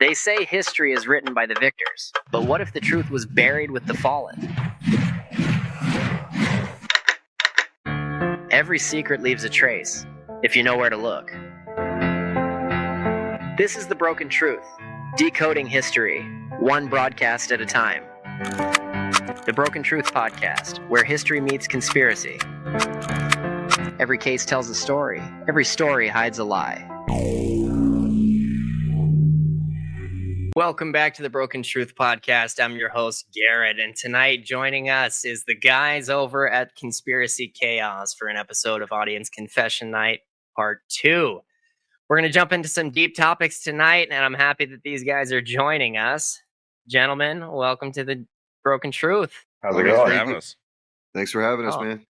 They say history is written by the victors, but what if the truth was buried with the fallen? Every secret leaves a trace, if you know where to look. This is The Broken Truth, decoding history, one broadcast at a time. The Broken Truth Podcast, where history meets conspiracy. Every case tells a story. Every story hides a lie. Welcome back to the Broken Truth Podcast. I'm your host, Garrett, and tonight joining us is the guys over at Conspiracy Chaos for an episode of Audience Confession Night, Part 2. We're going to jump into some deep topics tonight, and I'm happy that these guys are joining us. Gentlemen, welcome to the Broken Truth. How's it going? Thanks for having us, man.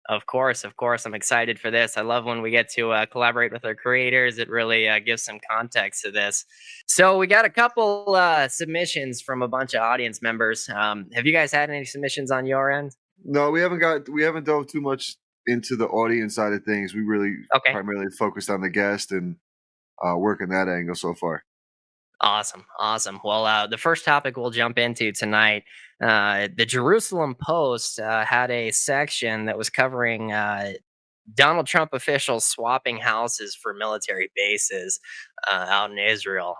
Of course. I'm excited for this. I love when we get to collaborate with our creators. It really gives some context to this. So we got a couple submissions from a bunch of audience members. Have you guys had any submissions on your end? No, we haven't dove too much into the audience side of things. We really primarily focused on the guest and working that angle so far. Awesome. Well, the first topic we'll jump into tonight, the Jerusalem Post had a section that was covering Donald Trump officials swapping houses for military bases out in Israel.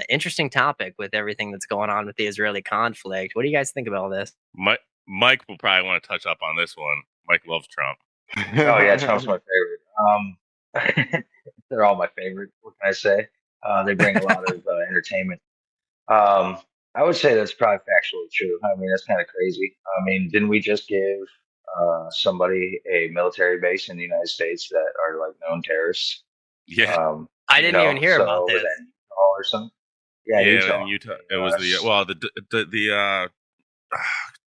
Interesting topic with everything that's going on with the Israeli conflict. What do you guys think about all this? Mike will probably want to touch up on this one. Mike loves Trump. Oh yeah, Trump's my favorite. They're all my favorite. What can I say? They bring a lot of entertainment. I would say that's probably factually true. I mean, that's kind of crazy. I mean, didn't we just give somebody a military base in the United States that are like known terrorists? Yeah, I didn't even hear about this. Utah or something? Yeah, in Utah. It was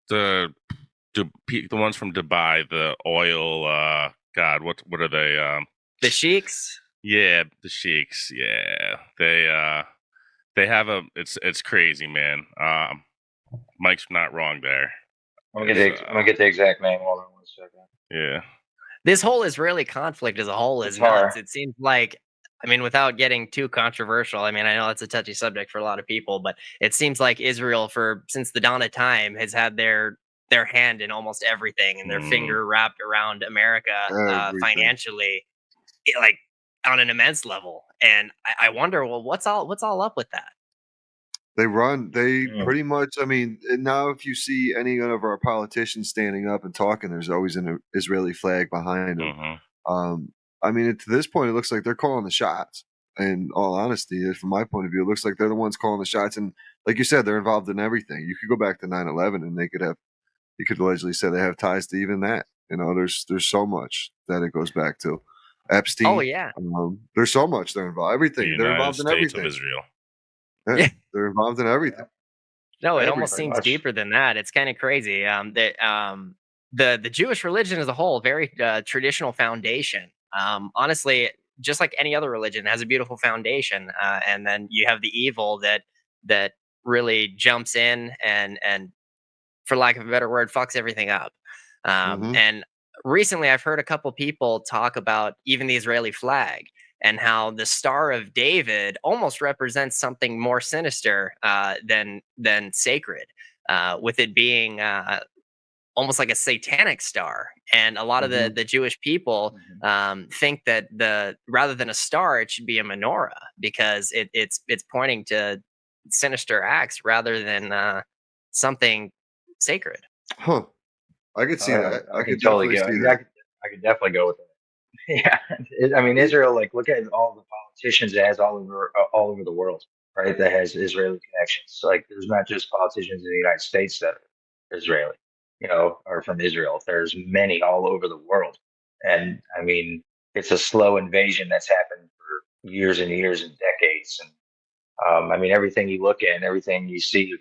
the ones from Dubai. The oil. God, what are they? The sheiks. Yeah, the sheiks. Yeah, they have it's crazy, man. Mike's not wrong there. I'm gonna get the exact name. Hold on 1 second. Yeah. This whole Israeli conflict as a whole is nuts. It seems like, I mean, without getting too controversial, I mean, I know it's a touchy subject for a lot of people, but it seems like Israel, since the dawn of time, has had their hand in almost everything and their finger wrapped around America financially, like on an immense level. And I wonder, well, what's all up with that? They pretty much, I mean, now if you see any of our politicians standing up and talking, there's always an Israeli flag behind them. I mean, to this point, it looks like they're calling the shots. In all honesty, from my point of view, it looks like they're the ones calling the shots. And like you said, they're involved in everything. You could go back to 9/11 and you could allegedly say they have ties to even that. You know, there's so much that it goes back to. Epstein. Oh yeah. There's so much they're involved. Everything. They're involved in everything. Of Israel. Yeah, they're involved in everything. No, it almost seems deeper than that. It's kind of crazy. The Jewish religion as a whole, very traditional foundation. Honestly, just like any other religion, has a beautiful foundation, and then you have the evil that really jumps in and for lack of a better word, fucks everything up. And recently, I've heard a couple people talk about even the Israeli flag and how the Star of David almost represents something more sinister than sacred, with it being almost like a satanic star. And a lot of the Jewish people think that rather than a star, it should be a menorah because it's pointing to sinister acts rather than something sacred. Huh. I could see that. I could totally see that. I could definitely go with that. Yeah, I mean, Israel. Like, look at all the politicians it has all over the world, right? That has Israeli connections. Like, there's not just politicians in the United States that are Israeli, or from Israel. There's many all over the world, and I mean, it's a slow invasion that's happened for years and years and decades. And I mean, everything you look at and everything you see,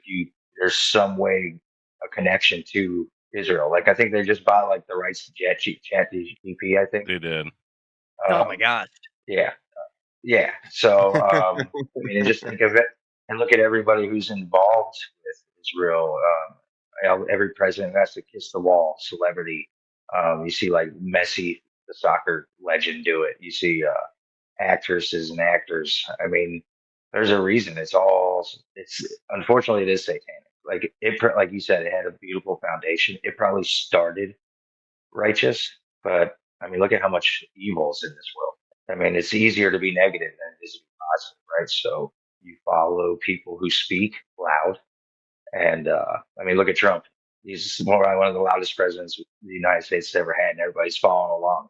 there's some way a connection to Israel. Like, I think they just bought like the rights to ChatGPT. I think they did. Oh my gosh! Yeah. So I mean, and just think of it and look at everybody who's involved with Israel. Every president has to kiss the wall. Celebrity. You see like Messi, the soccer legend, do it. You see actresses and actors. I mean, There's a reason. It's unfortunately it is satanic. Like like you said, it had a beautiful foundation. It probably started righteous, but I mean, look at how much evil is in this world. I mean, it's easier to be negative than it is to be positive, right? So you follow people who speak loud, and I mean, look at Trump. He's one of the loudest presidents the United States has ever had, and everybody's following along.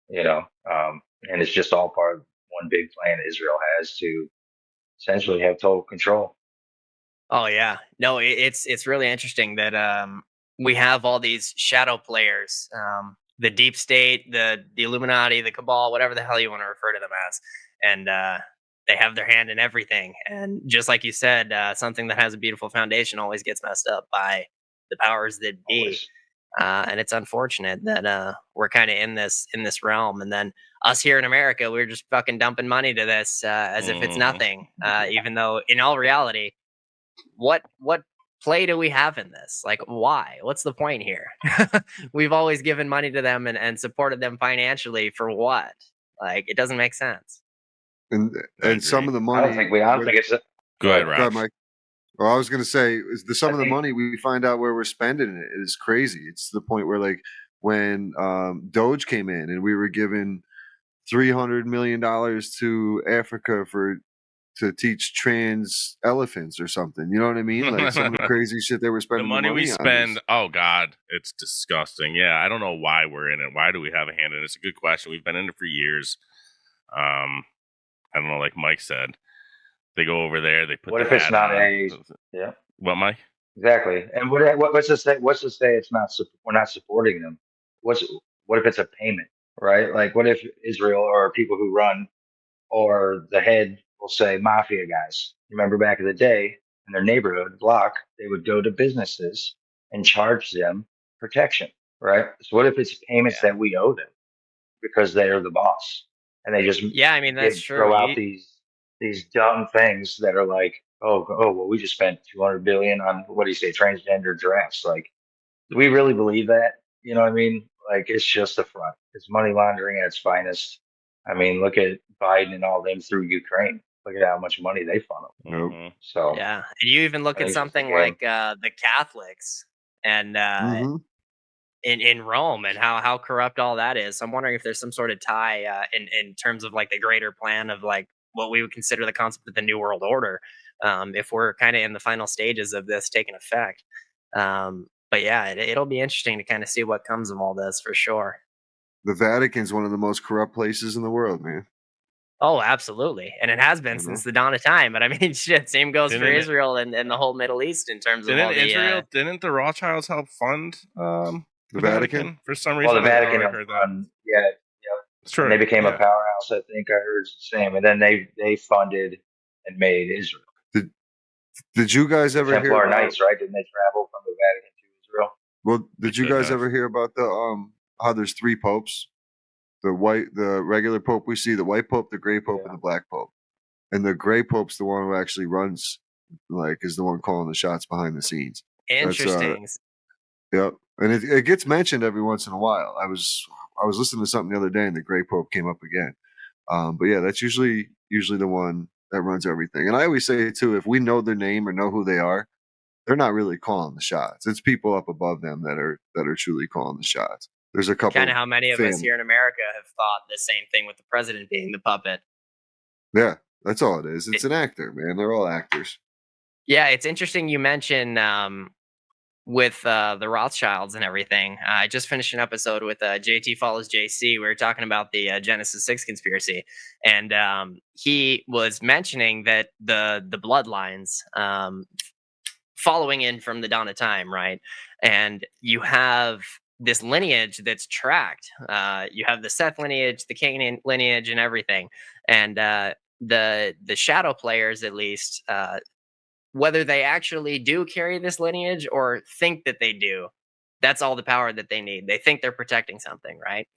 You know, and it's just all part of one big plan Israel has to essentially have total control. Oh yeah, no, it's really interesting that we have all these shadow players, the deep state, the Illuminati, the cabal, whatever the hell you want to refer to them as, and they have their hand in everything. And just like you said, something that has a beautiful foundation always gets messed up by the powers that be. Always. And it's unfortunate that we're kind of in this realm, and then us here in America, we're just fucking dumping money to this as if it's nothing, even though in all reality, what play do we have in this? Like, why? What's the point here? We've always given money to them and supported them financially for what? Like, it doesn't make sense. And some of the money. I don't think it's. Go ahead, Go ahead, Ralph. Mike. Well, I was going to say, some of the money we find out where we're spending it is crazy. It's to the point where, like, when Doge came in and we were given $300 million to Africa to teach trans elephants or something. You know what I mean? Like some of the crazy shit they were The spending. money we on spend, is- oh God, it's disgusting. Yeah, I don't know why we're in it. Why do we have a hand in it? It's a good question. We've been in it for years. I don't know, like Mike said. They go over there, they put What the if it's hat not on. a? Yeah, What, Mike? exactly. And what's to say? What's to say it's not? We're not supporting them. What if it's a payment, right? Like, what if Israel or people who run or the head will say mafia guys? Remember back in the day in their neighborhood block, they would go to businesses and charge them protection, right? So what if it's payments that we owe them because they are the boss and they just Yeah, I mean that's true. throw out these dumb things that are like, well, we just spent 200 billion on what do you say, transgender giraffes? Like, do we really believe that? You know what I mean? Like, it's just a front. It's money laundering at its finest. I mean, look at Biden and all them through Ukraine. Look at how much money they funnel. Nope. So Yeah, and you even look I at think it's just a something game. like the Catholics and in Rome and how corrupt all that is. I'm wondering if there's some sort of tie in terms of like the greater plan of like what we would consider the concept of the New World Order. If we're kind of in the final stages of this taking effect. But yeah, it'll be interesting to kind of see what comes of all this for sure. The Vatican's one of the most corrupt places in the world, man. Oh, absolutely, and it has been since the dawn of time. But I mean, shit, same goes for Israel and the whole Middle East in terms of all the. Didn't the Rothschilds help fund the Vatican? For some reason? Well, the Vatican heard that. Yeah, it's true. And they became a powerhouse. I think I heard the same, and then they funded and made Israel. Did you guys ever hear about Knights, right? Didn't they travel from the Vatican to Israel? Well, did you guys ever hear about the how there's three popes? The regular pope we see, the white pope, the gray pope, and the black pope. And the gray pope's the one who actually runs, like, is the one calling the shots behind the scenes. Interesting. Yep, and it gets mentioned every once in a while. I was listening to something the other day, and the gray pope came up again. But yeah, that's usually the one that runs everything. And I always say too, if we know their name or know who they are, they're not really calling the shots. It's people up above them that are truly calling the shots. There's a couple. Kind of how many of us here in America have thought the same thing with the president being the puppet. Yeah, that's all it is. It's an actor, man. They're all actors. Yeah, it's interesting you mention with the Rothschilds and everything. I just finished an episode with JT Follows JC. We were talking about the Genesis 6 conspiracy, and he was mentioning that the bloodlines following in from the dawn of time, right? And you have this lineage that's tracked. You have the Seth lineage, the Cain lineage, and everything. And the shadow players, at least, whether they actually do carry this lineage or think that they do, that's all the power that they need. They think they're protecting something, right?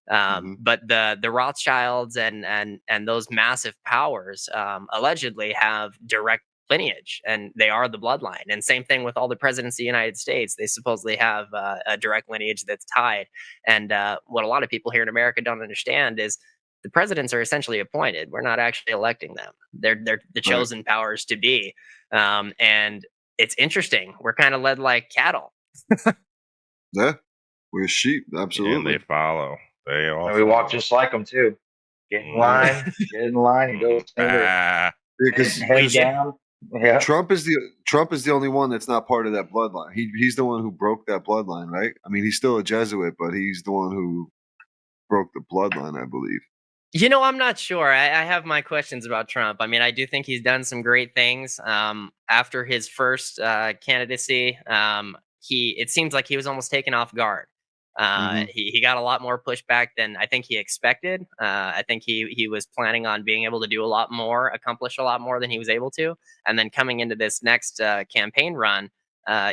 But the Rothschilds and those massive powers allegedly have direct lineage, and they are the bloodline. And same thing with all the presidents of the United States. They supposedly have a direct lineage that's tied. And what a lot of people here in America don't understand is the presidents are essentially appointed. We're not actually electing them. They're the chosen powers to be. And it's interesting. We're kind of led like cattle. Yeah, we're sheep. Absolutely. And they follow. They all. And we walk just like them too. Get in line, and go head down. Yeah. Trump is the only one that's not part of that bloodline. He's the one who broke that bloodline, right? I mean, he's still a Jesuit, but he's the one who broke the bloodline, I believe. You know, I'm not sure. I have my questions about Trump. I mean, I do think he's done some great things. After his first candidacy, it seems like he was almost taken off guard. He got a lot more pushback than I think he expected. I think he was planning on being able to do a lot more, accomplish a lot more than he was able to. And then coming into this next campaign run,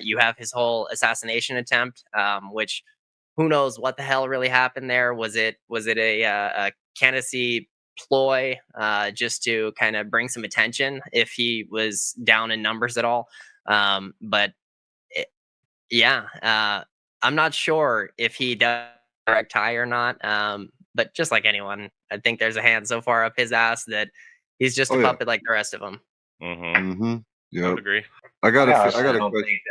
you have his whole assassination attempt, which who knows what the hell really happened there? Was it a candidacy ploy just to kind of bring some attention if he was down in numbers at all? But I'm not sure if he does direct tie or not. But just like anyone, I think there's a hand so far up his ass that he's just a puppet like the rest of them. Yeah, I would agree. I don't think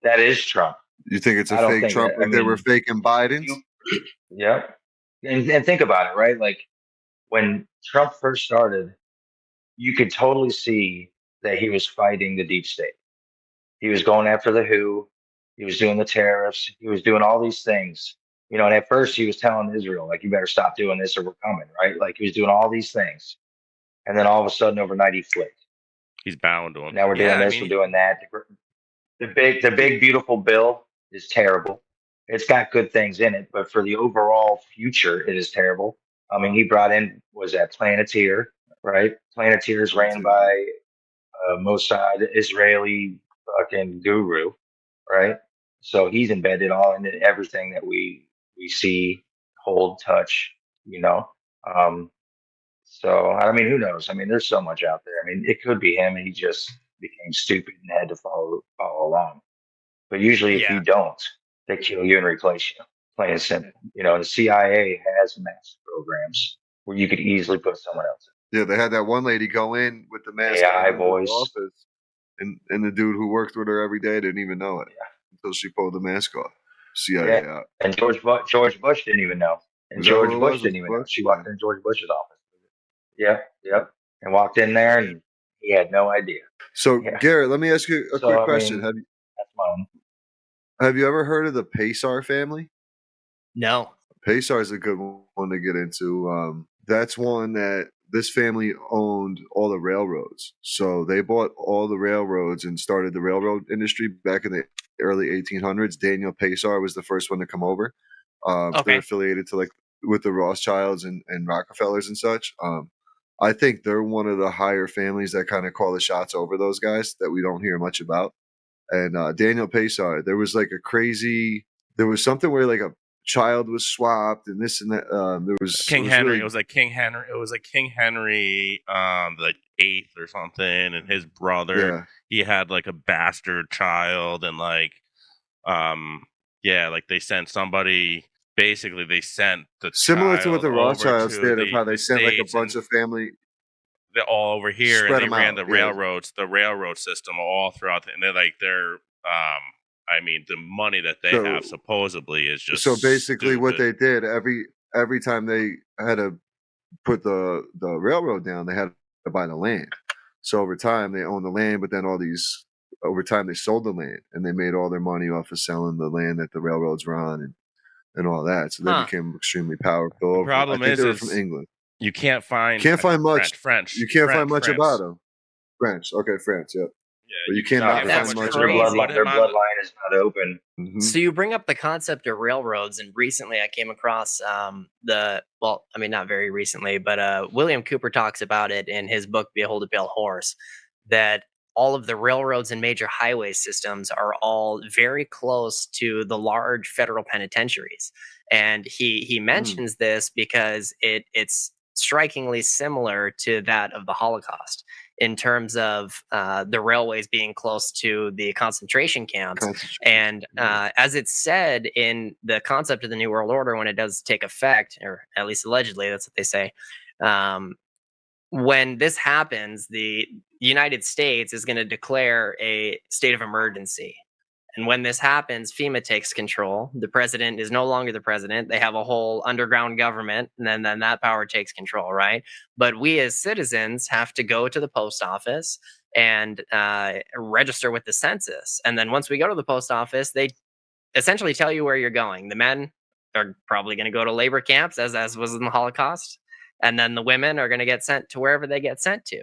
that is Trump. You think it's a fake Trump? Like they were faking Biden's? Yep. And think about it, right? Like when Trump first started, you could totally see that he was fighting the deep state. He was going after the WHO. He was doing the tariffs. He was doing all these things. And at first he was telling Israel, like, you better stop doing this or we're coming, right? Like he was doing all these things. And then all of a sudden overnight he flipped. He's bound to him. Now we're doing this, we're doing that. The big, beautiful bill is terrible. It's got good things in it, but for the overall future, it is terrible. I mean, he brought in, was that Planeteer, right? Planeteer is ran by Mossad, Israeli fucking guru, right? So he's embedded all into everything that we see, hold, touch, So, I mean, who knows? I mean, there's so much out there. I mean, it could be him and he just became stupid and had to follow along. But usually if you don't, they kill you and replace you. Plain and simple. The CIA has mass programs where you could easily put someone else in. Yeah, they had that one lady go in with the mask AI voice. Office, and the dude who worked with her every day didn't even know it until she pulled the mask off. CIA out. And George Bush didn't even know. And George Bush didn't even know. She walked in George Bush's office. Yep. And walked in there and he had no idea. So, Garrett, let me ask you a quick question. That's mine. Have you ever heard of the Paysar family? No. Paysar is a good one to get into. That's one that this family owned all the railroads. So they bought all the railroads and started the railroad industry back in the early 1800s. Daniel Paysar was the first one to come over. They're affiliated to with the Rothschilds and Rockefellers and such. I think they're one of the higher families that kind of call the shots over those guys that we don't hear much about. And Daniel Paysar, there was something where like a child was swapped and this and that. There was King Henry. It was like King Henry. It was like King Henry, the 8th or something, and his brother. Yeah. He had like a bastard child, and like they sent somebody. Basically, they sent the similar to what the Rothschilds did, of how they sent like a bunch of family. They're all over here, and they ran the railroads, the railroad system all throughout. And they're the money that they have supposedly is just so basically stupid. What they did every time they had to put the railroad down, they had to buy the land. So over time they owned the land, but then over time they sold the land and they made all their money off of selling the land that the railroads were on and all that. So they became extremely powerful. The problem they were from England. You can't find much French. You can't find much about them. French, okay, French, yep. Yeah, but you cannot find much. Their bloodline is not open. Mm-hmm. So you bring up the concept of railroads, and recently I came across not very recently, but William Cooper talks about it in his book Behold a Pale Horse, that all of the railroads and major highway systems are all very close to the large federal penitentiaries. And he mentions this because it's strikingly similar to that of the Holocaust. in terms of the railways being close to the concentration camps. And as it's said in the concept of the New World Order, when it does take effect, or at least allegedly, that's what they say. When this happens, the United States is going to declare a state of emergency. And when this happens, FEMA takes control. The president is no longer the president. They have a whole underground government, and then that power takes control, right? But we as citizens have to go to the post office and register with the census. And then once we go to the post office, they essentially tell you where you're going. The men are probably going to go to labor camps, as was in the Holocaust. And then the women are going to get sent to wherever they get sent to.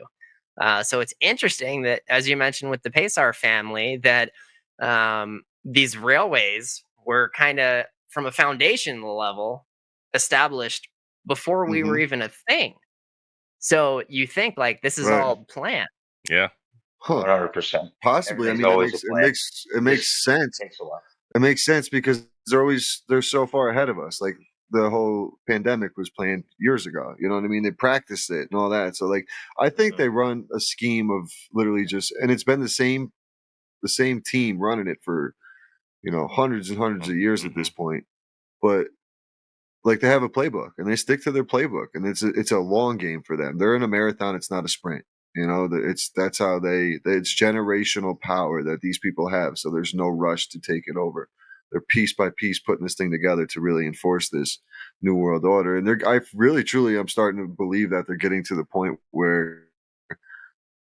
So it's interesting that, as you mentioned with the Pesar family, that these railways were kind of, from a foundational level, established before we were even a thing. So you think like this is all planned. Yeah. 100%. Possibly. I mean, it makes sense. Takes a while. It makes sense because they're so far ahead of us. Like the whole pandemic was planned years ago. You know what I mean? They practiced it and all that. So like, I think they run a scheme of literally just, and it's been the same team running it for, hundreds and hundreds of years at this point. But like, they have a playbook and they stick to their playbook, and it's a long game for them. They're in a marathon. It's not a sprint. That's how it's generational power that these people have. So there's no rush to take it over. They're piece by piece putting this thing together to really enforce this new world order. And I'm starting to believe that they're getting to the point where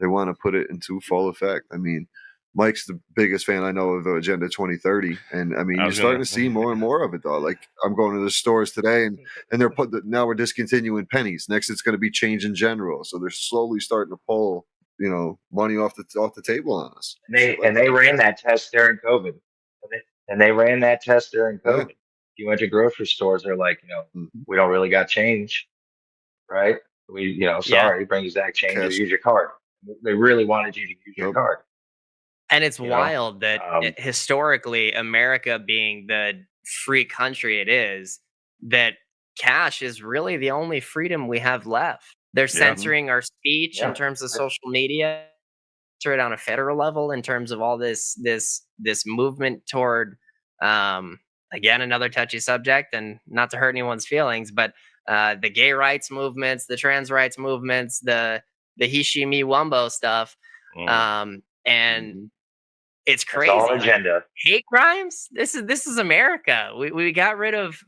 they want to put it into full effect. I mean, Mike's the biggest fan I know of Agenda 2030, and I mean, you're starting to see more and more of it, though. Like, I'm going to the stores today, and now we're discontinuing pennies. Next, it's going to be change in general. So they're slowly starting to pull, money off the table on us. And they ran that test during COVID. Yeah. You went to grocery stores, they're like, we don't really got change, right? Sorry, bring exact change or use your card. They really wanted you to use your card. And it's wild that historically, America being the free country it is, that cash is really the only freedom we have left. They're censoring our speech in terms of social media, censor it on a federal level in terms of all this movement toward, again, another touchy subject, and not to hurt anyone's feelings, but the gay rights movements, the trans rights movements, the he, she, me, wumbo stuff. And it's crazy. It's all agenda. Hate crimes. This is America. We got rid of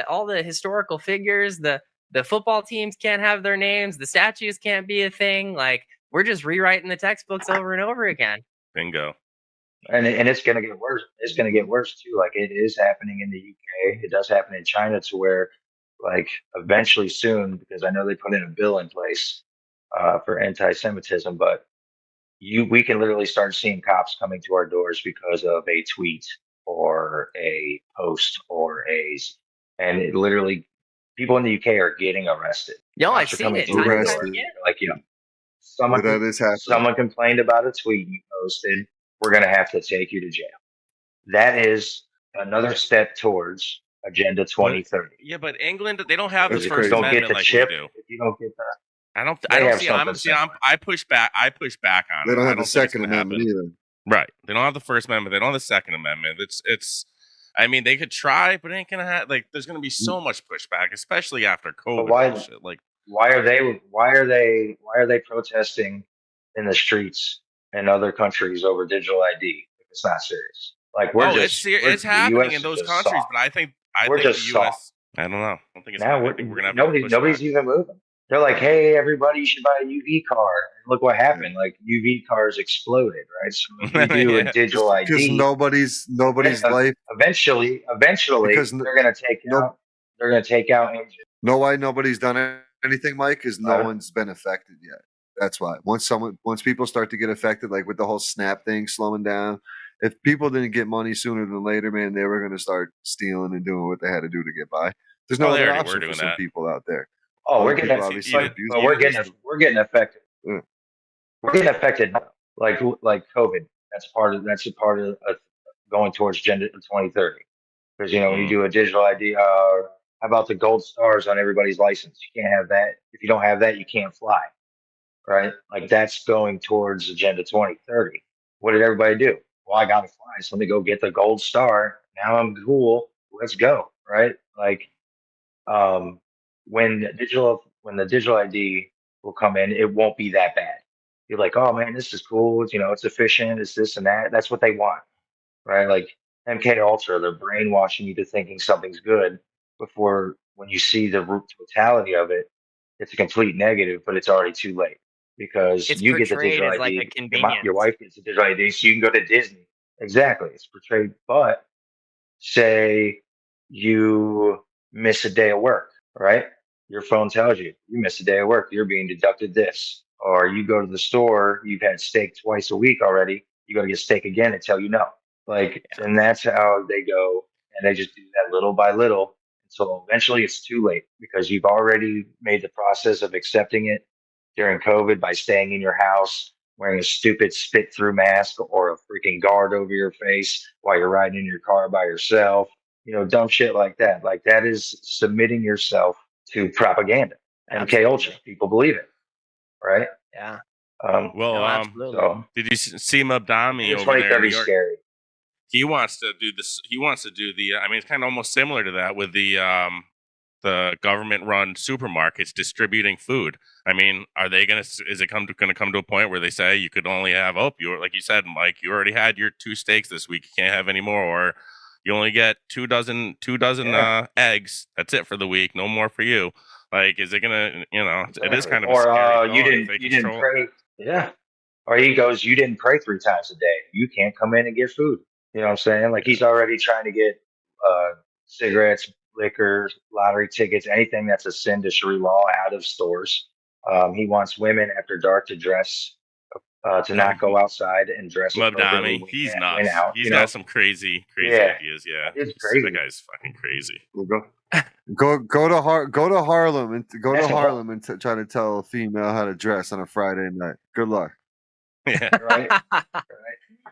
all the historical figures. The football teams can't have their names. The statues can't be a thing. Like, we're just rewriting the textbooks over and over again. Bingo. And it's going to get worse. It's going to get worse too. Like, it is happening in the UK. It does happen in China, to where, like, eventually soon, because I know they put in a bill in place for anti-Semitism, but we can literally start seeing cops coming to our doors because of a tweet or a post and it literally, people in the UK are getting arrested. No, I've seen it. Like, someone complained about a tweet you posted. We're going to have to take you to jail. That is another step towards Agenda 2030. Yeah, but England, they don't have the First Amendment like we do. If you don't get that. I push back on it. They don't have the Second Amendment either. Right. They don't have the First Amendment. They don't have the Second Amendment. It's I mean, they could try, but it ain't gonna have, like, there's gonna be so much pushback, especially after COVID. Why are they protesting in the streets in other countries over digital ID if it's not serious? Like, it's happening in those countries, but I think the US, I don't know. I don't think it's we're gonna have nobody's even moving. They're like, hey, everybody, you should buy a UV car. And look what happened. Like, UV cars exploded, right? So if you do a digital ID. Because nobody's life. Eventually, they're going to take out engines. Know why nobody's done anything, Mike? Because no one's been affected yet. That's why. Once people start to get affected, like with the whole SNAP thing slowing down, if people didn't get money sooner than later, man, they were going to start stealing and doing what they had to do to get by. There's no other option for some people out there. Oh, we're getting affected. Yeah. We're getting affected, like COVID. That's a part of going towards Agenda 2030. Because when you do a digital ID, how about the gold stars on everybody's license? You can't have that. If you don't have that, you can't fly, right? Like that's going towards Agenda 2030. What did everybody do? Well, I got to fly, so let me go get the gold star. Now I'm cool. Let's go, right? Like um, when the digital ID will come in, it won't be that bad. You're like, oh man, this is cool. It's, it's efficient. It's this and that. That's what they want, right? Like MK Ultra, they're brainwashing you to thinking something's good before when you see the root totality of it, it's a complete negative, but it's already too late because It's you get the portrayed digital as like a ID, your convenience. wife gets the digital ID, so you can go to Disney. Exactly, it's portrayed. But say you miss a day of work, right? Your phone tells you you miss a day of work, you're being deducted this. Or you go to the store, you've had steak twice a week already, you go to get steak again and tell you no. Like, Yeah. and that's how they go. And they just do that little by little until eventually it's too late because you've already made the process of accepting it during COVID by staying in your house, wearing a stupid spit through mask or a freaking guard over your face while you're riding in your car by yourself, dumb shit like that. Like that is submitting yourself to propaganda. MK Ultra, Absolutely. people believe it, right? Yeah. Well, No, absolutely. So did you see Mabdami over there in New 2030 York? scary. He wants to do this. He wants to do the. I mean, it's kind of almost similar to that with the government-run supermarkets distributing food. I mean, are they gonna? Is it gonna come to a point where they say you could only have like you said, Mike, you already had your 2 steaks this week. You can't have any more, or you only get two dozen Yeah, eggs. That's it for the week. No more for you. Like, is it gonna? It is exactly. kind of a Or scary you thought if didn't they you didn't control. pray. Yeah. Or he goes, you didn't pray 3 times a day. You can't come in and get food. You know what I'm saying? Like Yeah. he's already trying to get cigarettes, liquor, lottery tickets, anything that's a sin to Sharia law out of stores. He wants women after dark to dress, to not go outside and dress appropriately Mabdami, he's when nuts. out. He's got some crazy Yeah, ideas. Yeah, it's that crazy. guy's fucking crazy. We'll go to Harlem and go to That's a whole Harlem and try to tell a female how to dress on a Friday night. Good luck. Yeah, right,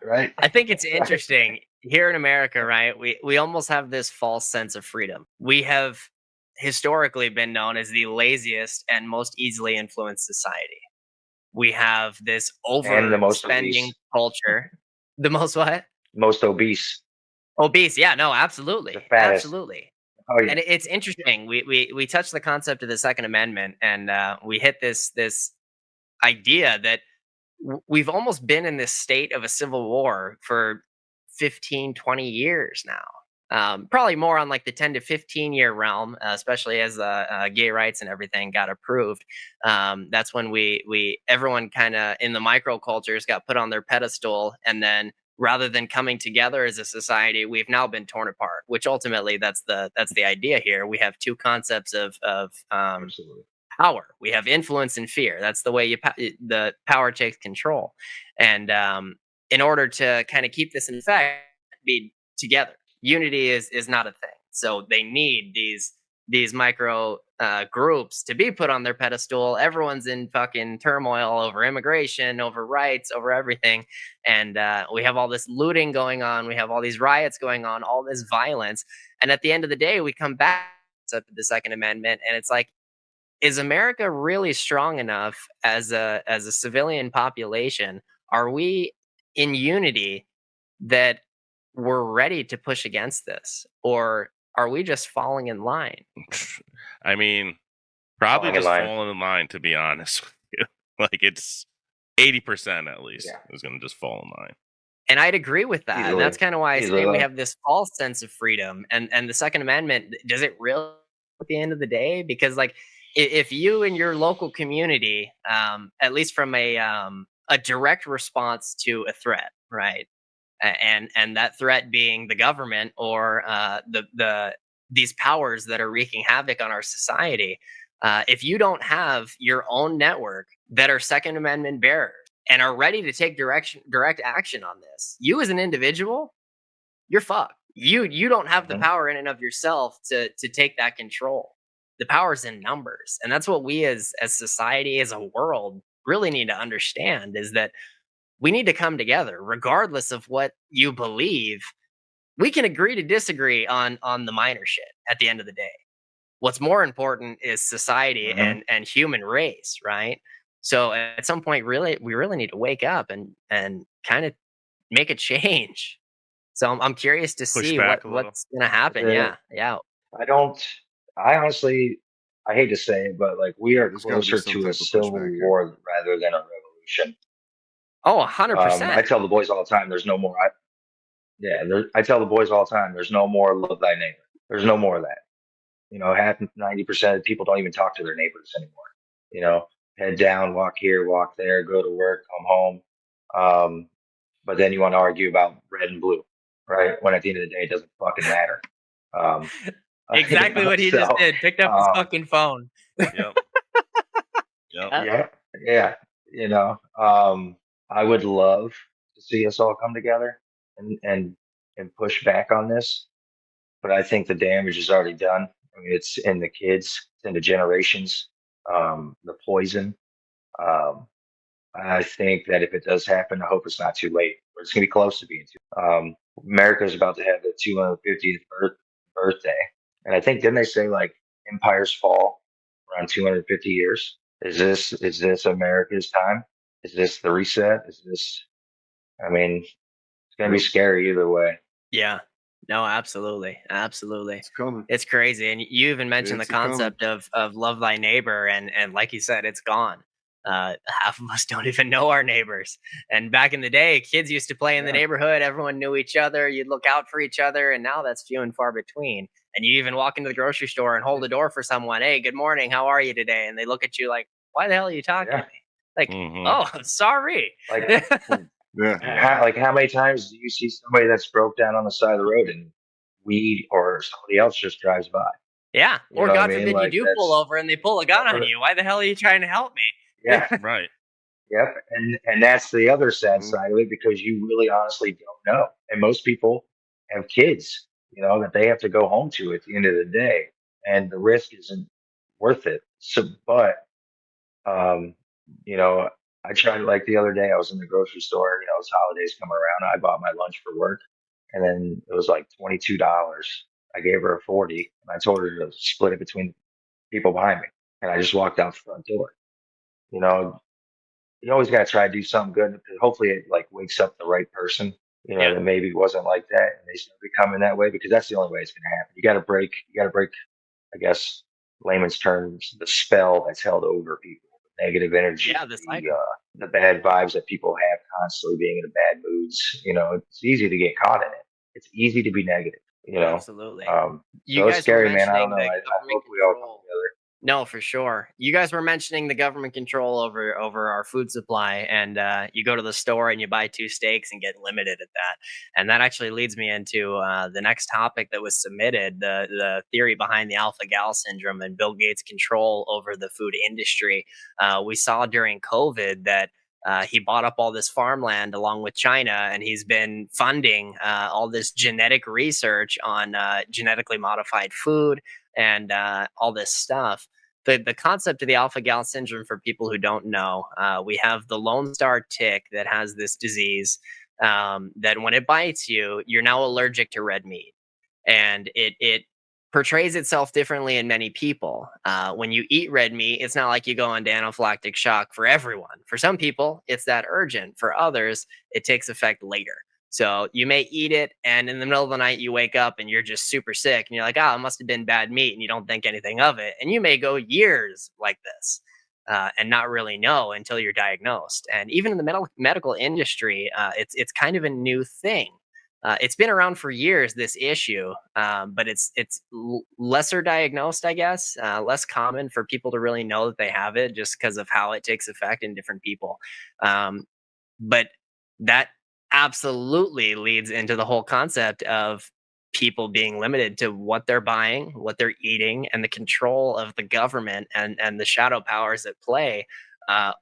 right. I think it's Right. interesting here in America, right? We almost have this false sense of freedom. We have historically been known as the laziest and most easily influenced society. We have this And the most overspending obese, culture. The most what? most obese, Obese. Yeah, no, the absolutely. fattest. Absolutely. Oh yeah. And it's interesting. We touched the concept of the Second Amendment, and we hit this idea that we've almost been in this state of a civil war for 15, 20 years now. Probably more on like the 10 to 15-year realm, especially as gay rights and everything got approved. That's when everyone kind of in the microcultures got put on their pedestal, and then rather than coming together as a society, we've now been torn apart. Which ultimately, that's the idea here. We have two concepts of Absolutely. power. We have influence and fear. That's the way the power takes control. And in order to kind of keep this in effect, be together. Unity is not a thing. So they need these micro groups to be put on their pedestal. Everyone's in fucking turmoil over immigration, over rights, over everything. And we have all this looting going on. We have all these riots going on, all this violence. And at the end of the day, we come back to the Second Amendment, and it's like, is America really strong enough as a civilian population? Are we in unity that we're ready to push against this, or are we just falling in line? I mean, probably Falling in just line. falling in line. To be honest with you, like it's 80% at least Yeah. is gonna just fall in line. And I'd agree with that. And Easily. that's kind of why I say we Easily. have this false sense of freedom. And the Second Amendment, does it really at the end of the day? Because like if you and your local community, at least from a direct response to a threat, right? And that threat being the government or these powers that are wreaking havoc on our society. If you don't have your own network that are Second Amendment bearers and are ready to take direct action on this, you as an individual, you're fucked. You don't have the Mhm. power in and of yourself to take that control. The power's in numbers, and that's what we as society, as a world, really need to understand is that we need to come together, regardless of what you believe. We can agree to disagree on the minor shit at the end of the day. What's more important is society Mhm. and human race, right? So at some point, we really need to wake up and kind of make a change. So I'm curious to Push see back a little. what's gonna happen. The, Yeah. I don't. I honestly, I hate to say it, but like we are There's got to be closer some to a type of civil pushback here. war rather than a revolution. Oh, I 100%. tell the boys all the time, there's no more. I tell the boys all the time, there's no more love thy neighbor. There's no more of that. Half 90% of people don't even talk to their neighbors anymore. You know, head down, walk here, walk there, go to work, come home. Um, but then you want to argue about red and blue, right? When at the end of the day, it doesn't fucking matter. Um, Exactly what he just so, did. Picked up his um, fucking phone. Yep. Yep. Yeah. yeah, yeah, I would love to see us all come together and push back on this, but I think the damage is already done. I mean, it's in the kids, it's in the generations, the poison. Um, I think that if it does happen, I hope it's not too late, but it's going to be close to being too. America is about to have their 250th birthday, and I think didn't they say like empires fall around 250 years? Is this America's time? Is this the reset? Is this? I mean, it's going to be scary either way. Yeah. No, absolutely. Absolutely. It's coming. It's crazy. And you even mentioned the It's coming. concept of love thy neighbor, and like you said, it's gone. Half of us don't even know our neighbors. And back in the day, kids used to play in the Yeah. neighborhood. Everyone knew each other. You'd look out for each other. And now that's few and far between. And you even walk into the grocery store and hold the door for someone. Hey, good morning. How are you today? And they look at you like, why the hell are you talking Yeah. to me? Like, Mhm. oh, sorry. Like, Yeah. how many times do you see somebody that's broke down on the side of the road and weed or somebody else just drives by? Yeah. You Or know what I God mean? forbid you Like do pull that's over and they pull a gun on you. Why the hell are you trying to help me? yeah, Right. yep. And that's the other sad Mhm. side of it because you really honestly don't know. And most people have kids, that they have to go home to at the end of the day, and the risk isn't worth it. So, but um, you know, I tried like the other day. I was in the grocery store. As holidays come around, I bought my lunch for work, and then it was like $22. I gave her a 40, and I told her to split it between people behind me, and I just walked out the front door. You know, you always got to try to do something good. Because hopefully, it like wakes up the right person. Yeah. That maybe wasn't like that, and they start becoming that way because that's the only way it's going to happen. You got to break. You got to break. I guess layman's terms, the spell that's held over people, the negative energy, Yeah, the cycle. the bad vibes that people have constantly being in bad moods. It's easy to get caught in it. It's easy to be negative. Absolutely. You So it's guys were scary, man. I don't mentioning know. the I government hope we all come control. together. No, for sure. You guys were mentioning the government control over our food supply, and you go to the store and you buy 2 steaks and get limited at that. And that actually leads me into the next topic that was submitted: the theory behind the alpha gal syndrome and Bill Gates' control over the food industry. We saw during COVID that. He bought up all this farmland along with China, and he's been funding all this genetic research on genetically modified food and all this stuff. The concept of the alpha gal syndrome, for people who don't know, we have the Lone Star tick that has this disease that when it bites you, you're now allergic to red meat, and it portrays itself differently in many people. When you eat red meat, it's not like you go into anaphylactic shock for everyone. For some people, it's that urgent. For others, it takes effect later. So you may eat it, and in the middle of the night, you wake up and you're just super sick, and you're like, "Oh, it must have been bad meat," and you don't think anything of it. And you may go years like this and not really know until you're diagnosed. And even in the medical industry, it's kind of a new thing. It's been around for years, this issue, but it's lesser diagnosed, I guess, less common for people to really know that they have it, just because of how it takes effect in different people. Um, but that absolutely leads into the whole concept of people being limited to what they're buying, what they're eating, and the control of the government and the shadow powers that play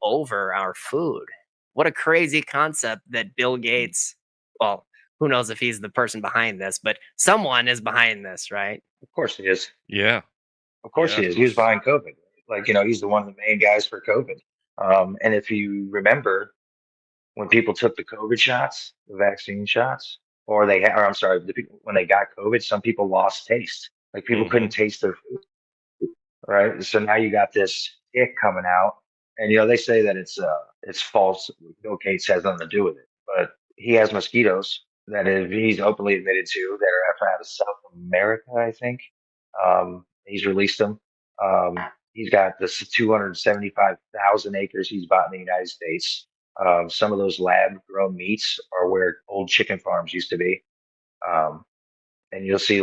over our food. What a crazy concept that Bill Gates, well, who knows if he's the person behind this, but someone is behind this, right? Of course he is. Yeah. Of course Yeah. he is. He was behind COVID. Like, he's the one of the main guys for COVID. And if you remember, when people took the COVID shots, the vaccine shots, or or I'm sorry, when they got COVID, some people lost taste. Like people couldn't taste their food, right? So now you got this tick coming out And they say that it's false. Bill Gates has nothing to do with it, but he has mosquitoes that he's openly admitted to that are out of South America, I think. He's released them. He's got this 275,000 acres he's bought in the United States. Some of those lab grown meats are where old chicken farms used to be. And you'll see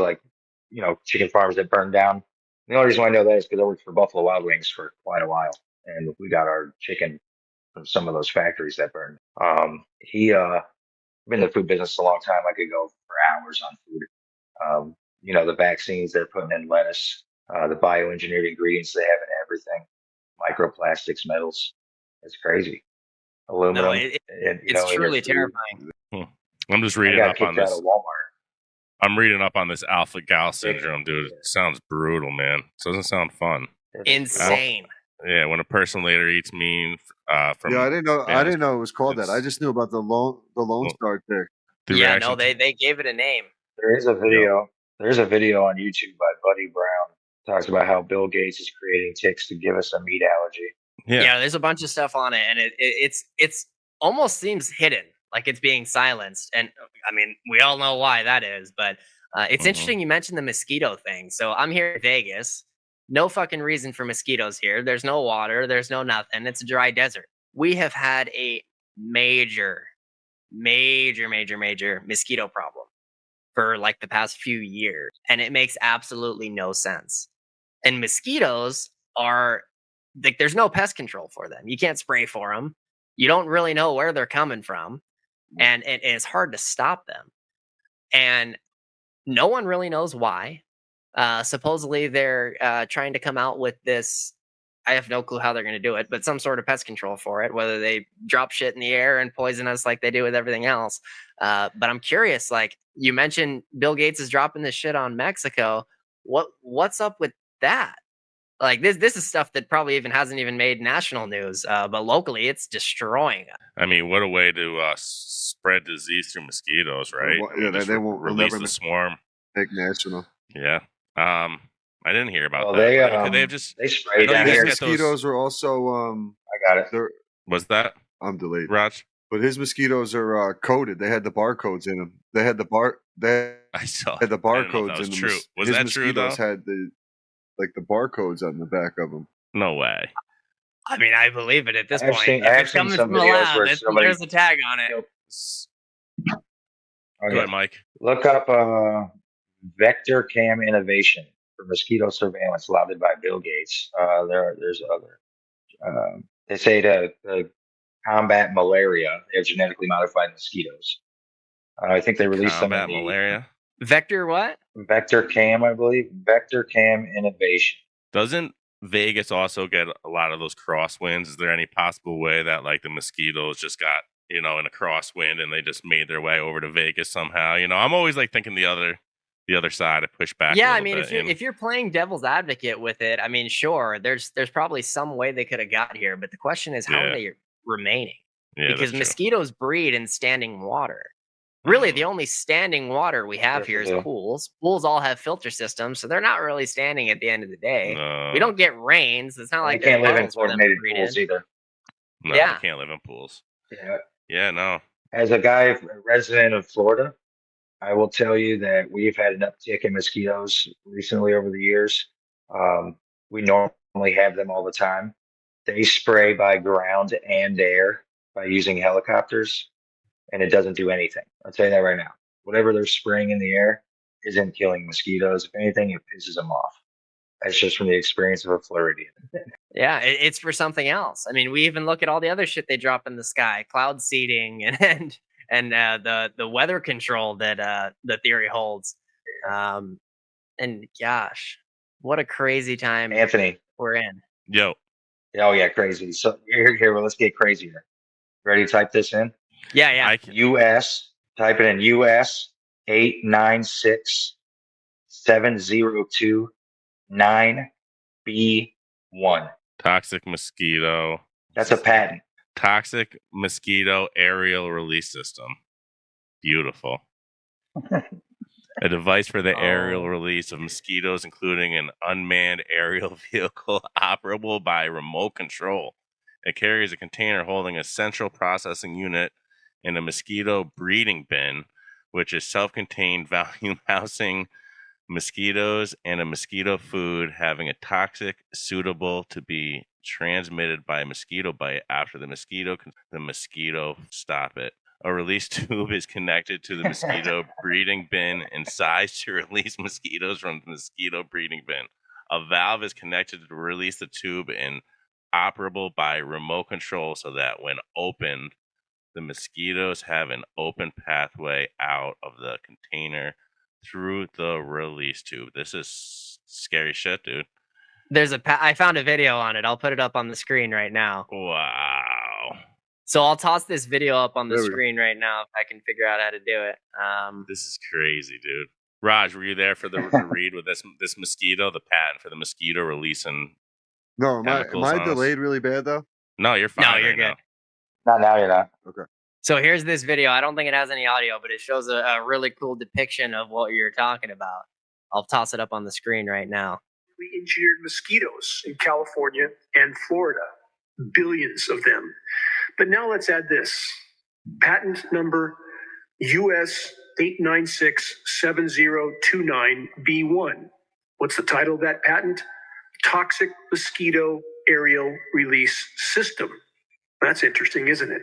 chicken farms that burned down. The only reason why I know that is because I worked for Buffalo Wild Wings for quite a while, and we got our chicken from some of those factories that burned. He been in the food business a long time. I could go for hours on food. The vaccines they're putting in lettuce, the bioengineered ingredients they have in everything, microplastics, metals. It's crazy. Aluminum. No, it's truly terrifying. I'm just reading up on this. Out of Walmart. I'm reading up on this alpha gal syndrome, dude. It sounds brutal, man. It doesn't sound fun. Insane. Yeah, when a person later eats meat from I didn't know it was called that. I just knew about the Lone Star tick. Yeah, no, they gave it a name. There is a video. There's a video on YouTube by Buddy Brown. Talks about how Bill Gates is creating ticks to give us a meat allergy. Yeah, there's a bunch of stuff on it, and it's almost seems hidden, like it's being silenced. And I mean, we all know why that is, but it's interesting you mentioned the mosquito thing. So I'm here in Vegas. No fucking reason for mosquitoes here. There's no water. There's no nothing. It's a dry desert. We have had a major mosquito problem for like the past few years, and it makes absolutely no sense. And mosquitoes are like, there's no pest control for them. You can't spray for them. You don't really know where they're coming from, and it's hard to stop them. And no one really knows why. Supposedly they're trying to come out with this. I have no clue how they're going to do it, but some sort of pest control for it, whether they drop shit in the air and poison us like they do with everything else. But I'm curious, like you mentioned, Bill Gates is dropping this shit on Mexico. What's up with that? Like this is stuff that probably hasn't even made national news, but locally it's destroying us. I mean, what a way to spread disease through mosquitoes, right? They won't release the swarm. Make national. Yeah. I didn't hear about that. They sprayed down here. Mosquitoes are also. I got it. Was that? I'm delayed. Raj? But his mosquitoes are coded. They had the barcodes in them. They had the I saw. Had the barcodes in them. True. Was his that true though? Mosquitoes had the barcodes on the back of them. No way. I mean, I believe it at this point. If it's coming from the lab, there's a tag on it. Go ahead, Mike. Look up Vector Cam Innovation for mosquito surveillance lauded by Bill Gates. There's other. They say to combat malaria, they have genetically modified mosquitoes. I think they released some combat malaria. Vector what? Vector Cam, I believe. Vector Cam Innovation. Doesn't Vegas also get a lot of those crosswinds? Is there any possible way that like the mosquitoes just got in a crosswind and they just made their way over to Vegas somehow? I'm always like thinking the other side to push back. Yeah, I mean, if you're playing devil's advocate with it, I mean, sure, there's probably some way they could have got here, but the question is, how are they remaining? Yeah, because mosquitoes breed in standing water. Really, the only standing water we have here is pools. Pools all have filter systems, so they're not really standing at the end of the day. We don't get rains. It's not like they can't live in coordinated pools either. No, they can't live in pools. Yeah, no. As a guy, resident of Florida, I will tell you that we've had an uptick in mosquitoes recently over the years. We normally have them all the time. They spray by ground and air by using helicopters, and it doesn't do anything. I'll tell you that right now. Whatever they're spraying in the air isn't killing mosquitoes. If anything, it pisses them off. That's just from the experience of a Floridian. Yeah, it's for something else. I mean, we even look at all the other shit they drop in the sky, cloud seeding and the weather control that the theory holds. And gosh, what a crazy time, Anthony, we're in. Yo. Oh yeah, crazy. So here, well, let's get crazier. Ready to type this in? Yeah. US. Type it in. US 8967029B1. Toxic mosquito. That's a patent. Toxic mosquito aerial release system. Beautiful. A device for the aerial release of mosquitoes, including an unmanned aerial vehicle operable by remote control. It carries a container holding a central processing unit and a mosquito breeding bin, which is self-contained vacuum housing mosquitoes and a mosquito food having a toxic suitable to be transmitted by a mosquito bite after the mosquito stop it. A release tube is connected to the mosquito breeding bin and sized to release mosquitoes from the mosquito breeding bin. A valve is connected to release the tube and operable by remote control so that when opened, the mosquitoes have an open pathway out of the container through the release tube. This is scary shit, dude. I found a video on it. I'll put it up on the screen right now. Wow. So I'll toss this video up on the screen right now if I can figure out how to do it. This is crazy, dude. Raj, were you there for the read with this mosquito, the patent for the mosquito releasing? No, am I delayed really bad though? No, you're fine. No, you're good. Not now, you're not. Okay. So here's this video. I don't think it has any audio, but it shows a really cool depiction of what you're talking about. I'll toss it up on the screen right now. We engineered mosquitoes in California and Florida, billions of them. But now let's add this. Patent number US 8967029B1. What's the title of that patent? Toxic Mosquito Aerial Release System. That's interesting, isn't it?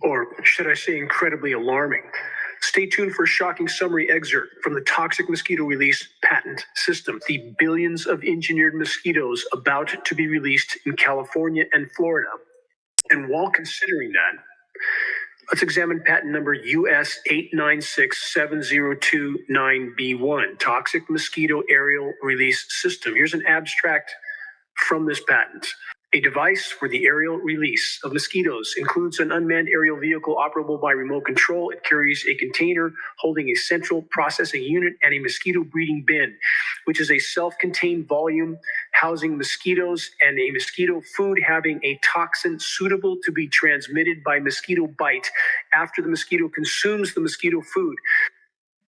Or should I say incredibly alarming? Stay tuned for a shocking summary excerpt from the Toxic Mosquito Release Patent System. The billions of engineered mosquitoes about to be released in California and Florida. And while considering that, let's examine patent number US 8967029B1, Toxic Mosquito Aerial Release System. Here's an abstract from this patent. A device for the aerial release of mosquitoes includes an unmanned aerial vehicle operable by remote control. It carries a container holding a central processing unit and a mosquito breeding bin, which is a self-contained volume housing mosquitoes and a mosquito food having a toxin suitable to be transmitted by mosquito bite after the mosquito consumes the mosquito food.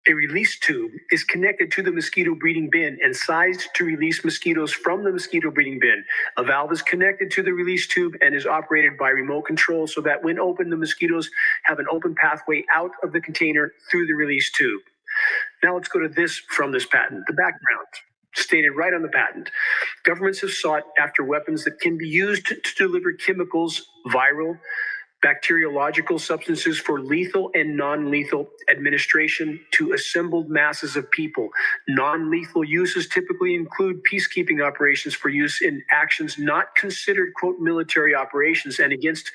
A release tube is connected to the mosquito breeding bin and sized to release mosquitoes from the mosquito breeding bin. A valve is connected to the release tube and is operated by remote control so that when opened, the mosquitoes have an open pathway out of the container through the release tube. Now let's go to this from this patent, the background. Stated right on the patent. Governments have sought after weapons that can be used to deliver chemicals, viral, bacteriological substances for lethal and non-lethal administration to assembled masses of people. Non-lethal uses typically include peacekeeping operations for use in actions not considered, quote, military operations and against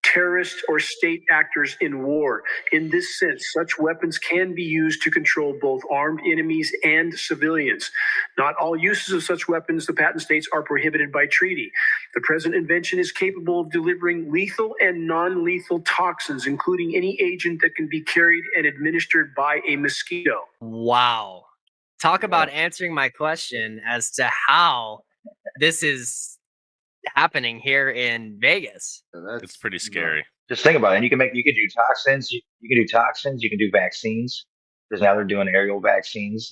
terrorists or state actors in war. In this sense, such weapons can be used to control both armed enemies and civilians. Not all uses of such weapons, the patent states, are prohibited by treaty. The present invention is capable of delivering lethal and non-lethal toxins, including any agent that can be carried and administered by a mosquito. Wow. Talk about answering my question as to how this is happening here in Vegas. It's pretty scary. Just think about it. And you can do toxins. You can do toxins. You can do vaccines. Because now they're doing aerial vaccines.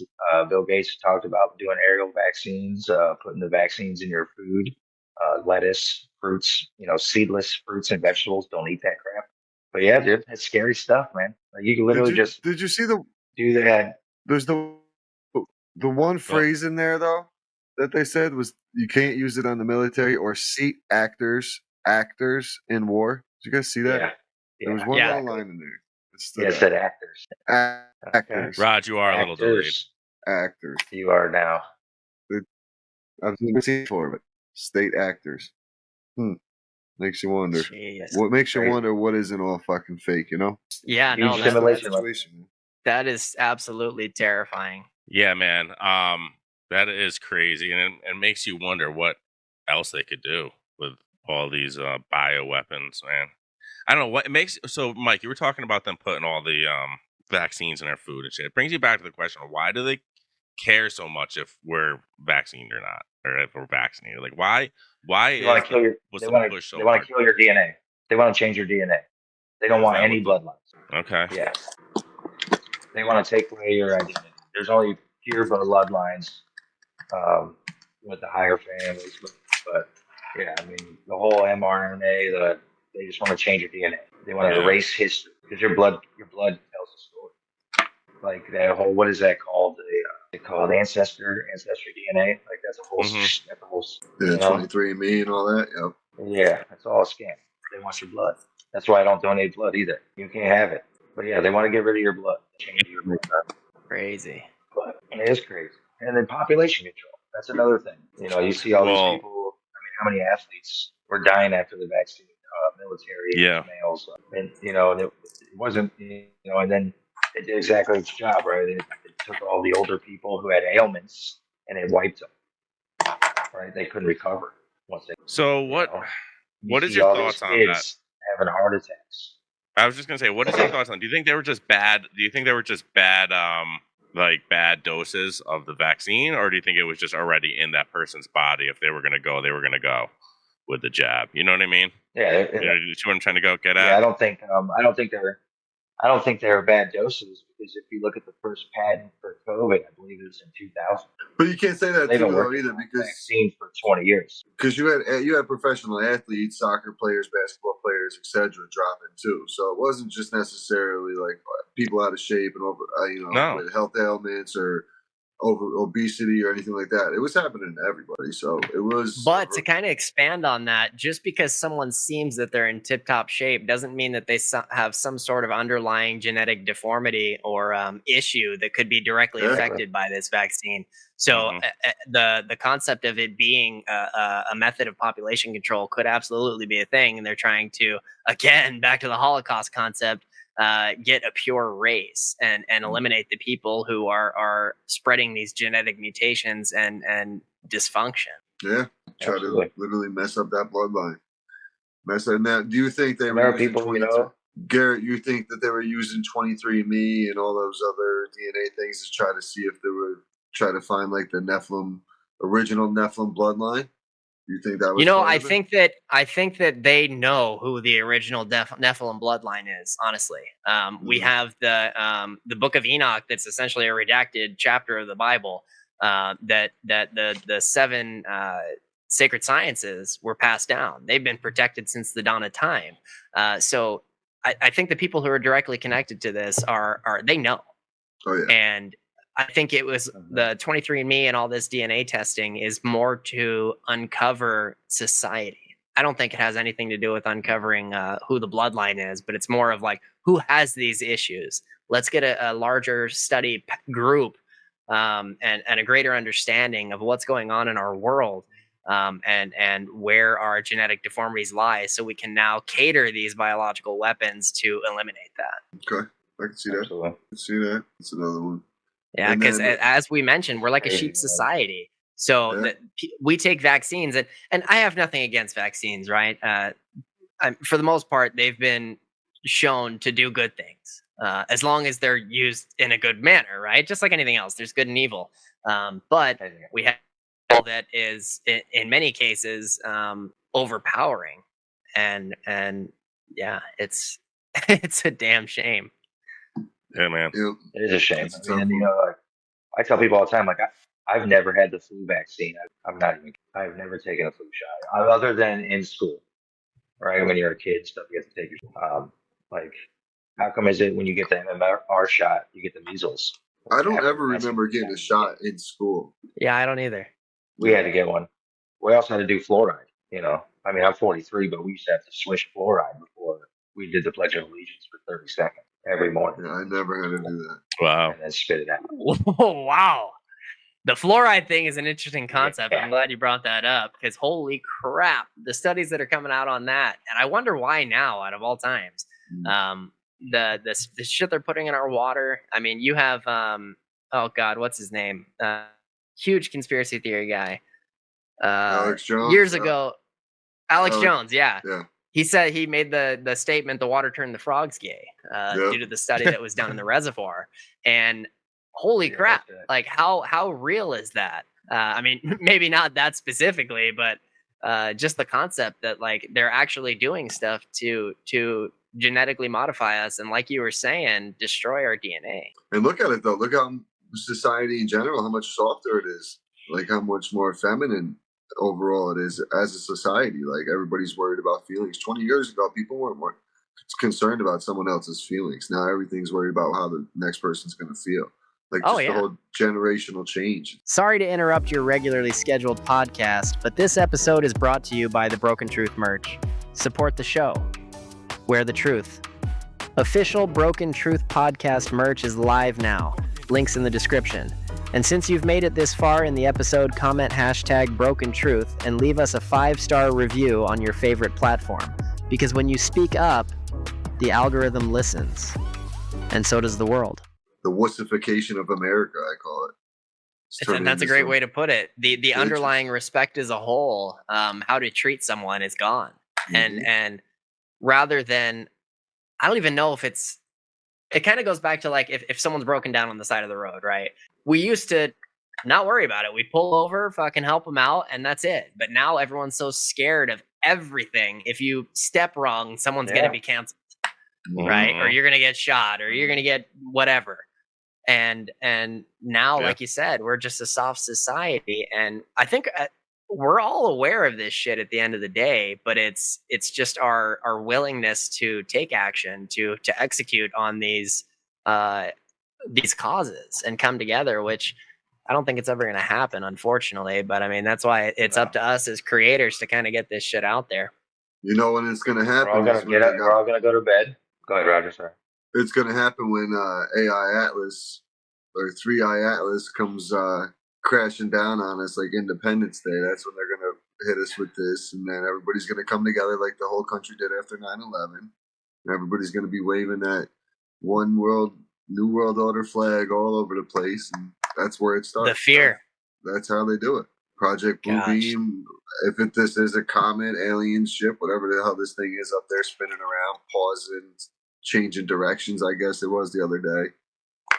Bill Gates talked about doing aerial vaccines, putting the vaccines in your food, lettuce, fruits, seedless fruits and vegetables. Don't eat that crap. But yeah, dude, that's scary stuff, man. Like you can literally Did you see do that? There's the one phrase in there though that they said was you can't use it on the military or seat actors in war. Did you guys see that? Yeah. There was one little line in there. It said actors. Actors. Raj, you are a little delayed. Actors. You are now. I've never seen it before, but state actors. Makes you wonder. Jeez. What makes you wonder what isn't all fucking fake, Yeah, Huge no, simulation. that is absolutely terrifying. Yeah, man. That is crazy, and it makes you wonder what else they could do with all these bioweapons, man. I don't know what it makes. So, Mike, you were talking about them putting all the vaccines in our food and shit. It brings you back to the question: why do they care so much if we're vaccinated or not, or if we're vaccinated? Like, why? They want to kill your. They want to kill your DNA. They want to change your DNA. They don't want any bloodlines. Okay. Yeah. They want to take away your identity. There's only pure bloodlines with the higher families, but Yeah, I mean the whole mRNA. They just want to change your DNA. They want to erase history because your blood tells a story. Like that whole, what is that called? They call it ancestry DNA. Like that's a whole yeah, 23andMe and all that. Yep. Yeah, it's all a scam. They want your blood. That's why I don't donate blood either. You can't have it. But yeah, they want to get rid of your blood, change your blood. Crazy. But it is crazy. And then population control. That's another thing. You see all these people. I mean, how many athletes were dying after the vaccine? Military males, and it wasn't. And then it did exactly its job, right? It took all the older people who had ailments and it wiped them. Right? They couldn't recover once they. So what is your thoughts on that? Having heart attacks. I was just gonna say, what is your thoughts on? Do you think they were just bad? Do you think they were just bad, like bad doses of the vaccine, or do you think it was just already in that person's body? If they were gonna go, they were gonna go with the jab. You know what I mean? Yeah. You know what I'm trying to get at? Yeah, I don't think they were bad doses, because if you look at the first patent for COVID, I believe it was in 2000. But you can't say that too though either, because vaccine for 20 years. Because you had professional athletes, soccer players, basketball players, etc., dropping too. So it wasn't just necessarily like people out of shape and over, with health ailments or over obesity or anything like that. It was happening to everybody. So it was. But to kind of expand on that, just because someone seems that they're in tip-top shape doesn't mean that they have some sort of underlying genetic deformity or issue that could be directly affected by this vaccine. So the concept of it being a method of population control could absolutely be a thing, and they're trying to, again, back to the Holocaust concept, get a pure race and eliminate the people who are spreading these genetic mutations and dysfunction. Yeah, try to literally mess up that bloodline. And that. Do you think they were using people? Garrett, you think that they were using 23andMe and all those other DNA things to try to see if they would try to find like the original Nephilim bloodline? You think that was? I think that they know who the original Nephilim bloodline is. Honestly, we have the Book of Enoch, that's essentially a redacted chapter of the Bible. That the seven sacred sciences were passed down. They've been protected since the dawn of time. So I think the people who are directly connected to this they know. Oh yeah. And I think it was the 23andMe and all this DNA testing is more to uncover society. I don't think it has anything to do with uncovering who the bloodline is, but it's more of like, who has these issues? Let's get a larger study group and a greater understanding of what's going on in our world and where our genetic deformities lie, so we can now cater these biological weapons to eliminate that. Okay, I can see that. I can see that. That's another one. Yeah, because as we mentioned, we're like a sheep society. So we take vaccines, and I have nothing against vaccines, right? For the most part, they've been shown to do good things, as long as they're used in a good manner, right? Just like anything else, there's good and evil. But we have all that is, in many cases, overpowering, and yeah, it's it's a damn shame. Yeah, man. It is a shame. I mean, I tell people all the time, like, I've never had the flu vaccine. I've never taken a flu shot, other than in school, right? When you're a kid, stuff you have to take. Like, how come is it when you get the MMR shot, you get the measles? I don't ever remember getting a shot in school. Yeah, I don't either. We had to get one. We also had to do fluoride. I mean, I'm 43, but we used to have to swish fluoride before we did the Pledge of Allegiance for 30 seconds every morning. Yeah, I never had to do that. Wow. And then spit it out. Whoa, wow. The fluoride thing is an interesting concept. Yeah. I'm glad you brought that up, because holy crap, the studies that are coming out on that, and I wonder why now, out of all times. The shit they're putting in our water. I mean, you have oh god, what's his name? Huge conspiracy theory guy. Alex Jones. Years ago, Alex Jones. Yeah. He said, he made the statement, the water turned the frogs gay, due to the study that was done in the reservoir. And holy crap, like how real is that? I mean, maybe not that specifically, but just the concept that like they're actually doing stuff to genetically modify us, and like you were saying, destroy our DNA. And look at it though. Look how society in general, how much softer it is. Like how much more feminine overall it is as a society. Like everybody's worried about feelings. 20 years ago, people weren't more concerned about someone else's feelings. Now everything's worried about how the next person's going to feel. Like just the whole generational change. Sorry to interrupt your regularly scheduled podcast, but this episode is brought to you by the Broken Truth merch. Support the show. Wear the truth. Official Broken Truth podcast merch is live now. Links in the description. And since you've made it this far in the episode, comment hashtag Broken Truth and leave us a 5-star review on your favorite platform. Because when you speak up, the algorithm listens. And so does the world. The wussification of America, I call it. And that's a great way to put it. The underlying respect as a whole, how to treat someone is gone. And rather than, I don't even know if it kind of goes back to like if someone's broken down on the side of the road, right? We used to not worry about it. We pull over, fucking help them out, and that's it. But now everyone's so scared of everything. If you step wrong, someone's going to be canceled, right? Or you're going to get shot, or you're going to get whatever. And now, like you said, we're just a soft society. And I think we're all aware of this shit at the end of the day, but it's just our willingness to take action, to execute on these causes and come together, which I don't think it's ever going to happen, unfortunately. But I mean, that's why it's up to us as creators to kind of get this shit out there. You know when it's going to happen? We're all going to go to bed. Go ahead, Roger. Sorry. It's going to happen when AI Atlas or 3i Atlas comes crashing down on us like Independence Day. That's when they're going to hit us with this, and then everybody's going to come together like the whole country did after 9/11. And everybody's going to be waving that one world, new world order flag all over the place, and that's where it starts. The fear. That's how they do it. Project Bluebeam. If this is a comet, alien ship, whatever the hell this thing is up there spinning around, pausing, changing directions, I guess it was the other day.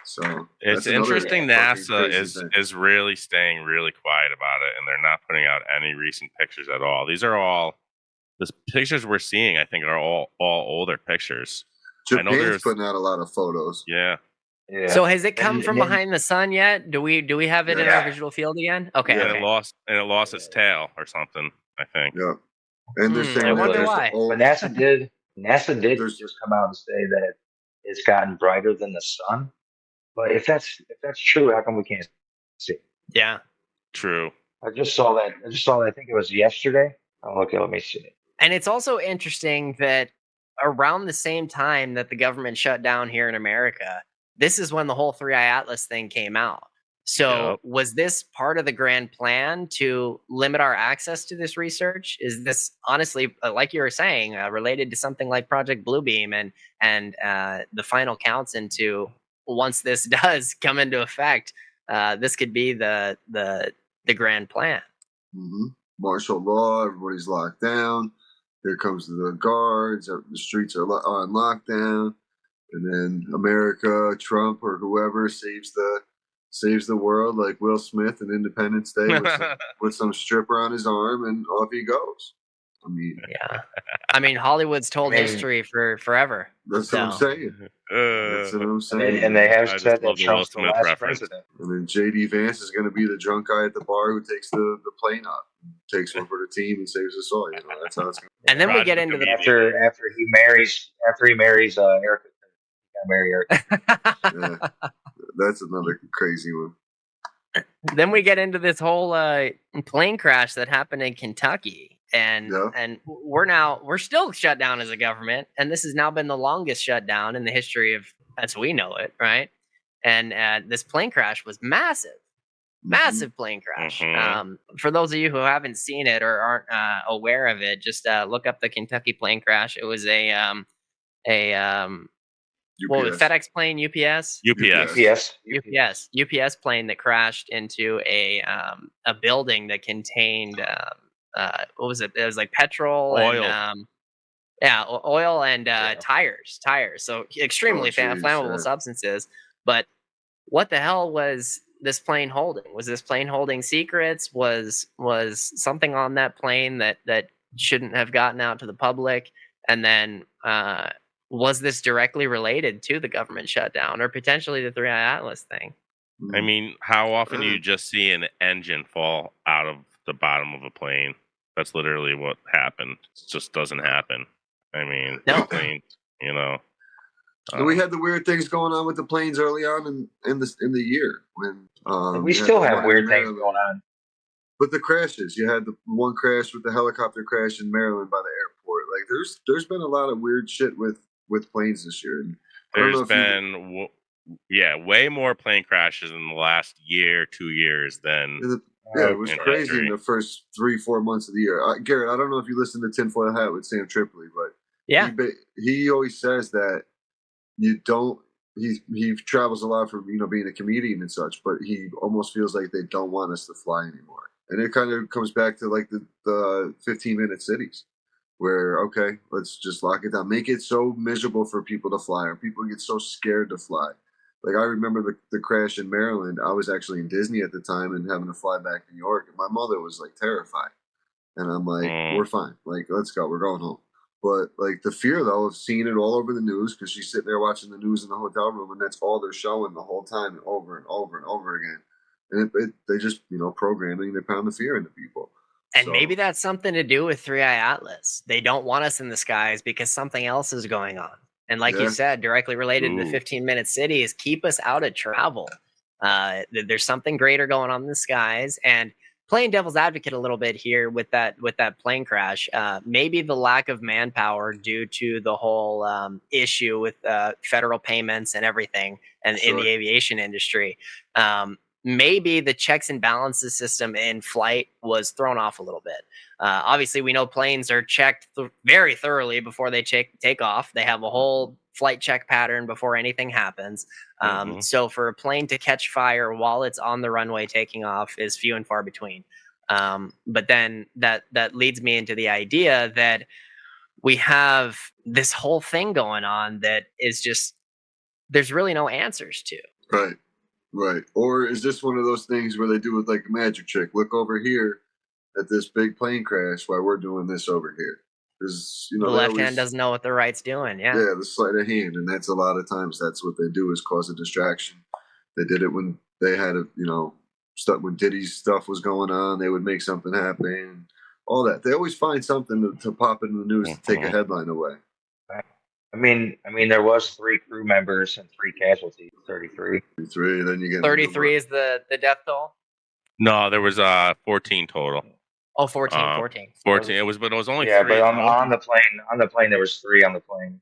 So it's interesting. NASA is really staying really quiet about it, and they're not putting out any recent pictures at all. These are all the pictures we're seeing. I think are all older pictures. Japan's putting out a lot of photos. Yeah. So has it come from behind the sun yet? Do we have it in our visual field again? Okay. And it lost its tail or something, I think. Yeah. And they're saying I wonder why. But NASA did just come out and say that it's gotten brighter than the sun. But if that's true, how come we can't see? Yeah. True. I just saw that. I think it was yesterday. Oh, okay, let me see. And it's also interesting that around the same time that the government shut down here in America, this is when the whole 3i Atlas thing came out. So was this part of the grand plan to limit our access to this research? Is this honestly, like you were saying, related to something like Project Bluebeam and the final counts into once this does come into effect, this could be the grand plan. Mm-hmm. Martial law, everybody's locked down. Here comes the guards. The streets are on lockdown. And then America, Trump, or whoever saves the world, like Will Smith in Independence Day with some stripper on his arm, and off he goes. I mean, Hollywood's told history for forever. That's what I'm saying. And they have said that Trump's the last president. And then J.D. Vance is going to be the drunk guy at the bar who takes the plane up, takes one for the team, and saves us all. That's how it's going. And then we get into the after he marries Erica. Marry Erica. That's another crazy one. Then we get into this whole plane crash that happened in Kentucky, and we're still shut down as a government, and this has now been the longest shutdown in the history of as we know it, right? And this plane crash was massive plane crash. For those of you who haven't seen it or aren't aware of it, just look up the Kentucky plane crash. It was a what was FedEx plane, UPS plane that crashed into a building that contained what was it? It was like petrol, oil, oil and tires. So extremely flammable substances. But what the hell was this plane holding? Was this plane holding secrets? Was something on that plane that shouldn't have gotten out to the public? And then was this directly related to the government shutdown or potentially the 3i Atlas thing? I mean, how often do you just see an engine fall out of the bottom of a plane. That's literally what happened. It just doesn't happen. I mean, No. planes, we had the weird things going on with the planes early on in the year when we still have weird things going on. But the crashes, you had the one crash with the helicopter crash in Maryland by the airport. Like there's been a lot of weird shit with planes this year. And there's been way more plane crashes in the last year, 2 years than. It was crazy in the first 3-4 months of the year. Garrett, I don't know if you listened to Tinfoil Hat with Sam Tripoli, but yeah, he always says that you don't. He travels a lot for being a comedian and such, but he almost feels like they don't want us to fly anymore. And it kind of comes back to like the 15-minute cities, where okay, let's just lock it down, make it so miserable for people to fly, or people get so scared to fly. Like I remember the crash in Maryland. I was actually in Disney at the time and having to fly back to New York. And my mother was like terrified. And I'm like, we're fine. Like, let's go. We're going home. But like the fear though of seeing it all over the news, because she's sitting there watching the news in the hotel room and that's all they're showing the whole time over and over and over again. And they just, programming, they pound the fear into people. And maybe that's something to do with 3i Atlas. They don't want us in the skies because something else is going on. And like you said, directly related to the 15-minute cities, keep us out of travel. There's something greater going on in the skies. And playing devil's advocate a little bit here with that plane crash, maybe the lack of manpower due to the whole issue with federal payments and everything and in the aviation industry. Maybe the checks and balances system in flight was thrown off a little bit. Obviously, we know planes are checked very thoroughly before they take off. They have a whole flight check pattern before anything happens. So for a plane to catch fire while it's on the runway taking off is few and far between. But then that leads me into the idea that we have this whole thing going on that is just, there's really no answers to. Right. Or is this one of those things where they do it like a magic trick? Look over here at this big plane crash while we're doing this over here. Because the left hand doesn't know what the right's doing. Yeah, the sleight of hand, and that's a lot of times that's what they do is cause a distraction. They did it when they had stuff when Diddy's stuff was going on. They would make something happen. All that. They always find something to pop into the news to take a headline away. I mean, there was 3 crew members and 3 casualties. 33. 33. Then you get 33 is the death toll. No, there was 14 total. Oh, 14. 14. It was only 3. Yeah, but on the plane there was 3 on the plane.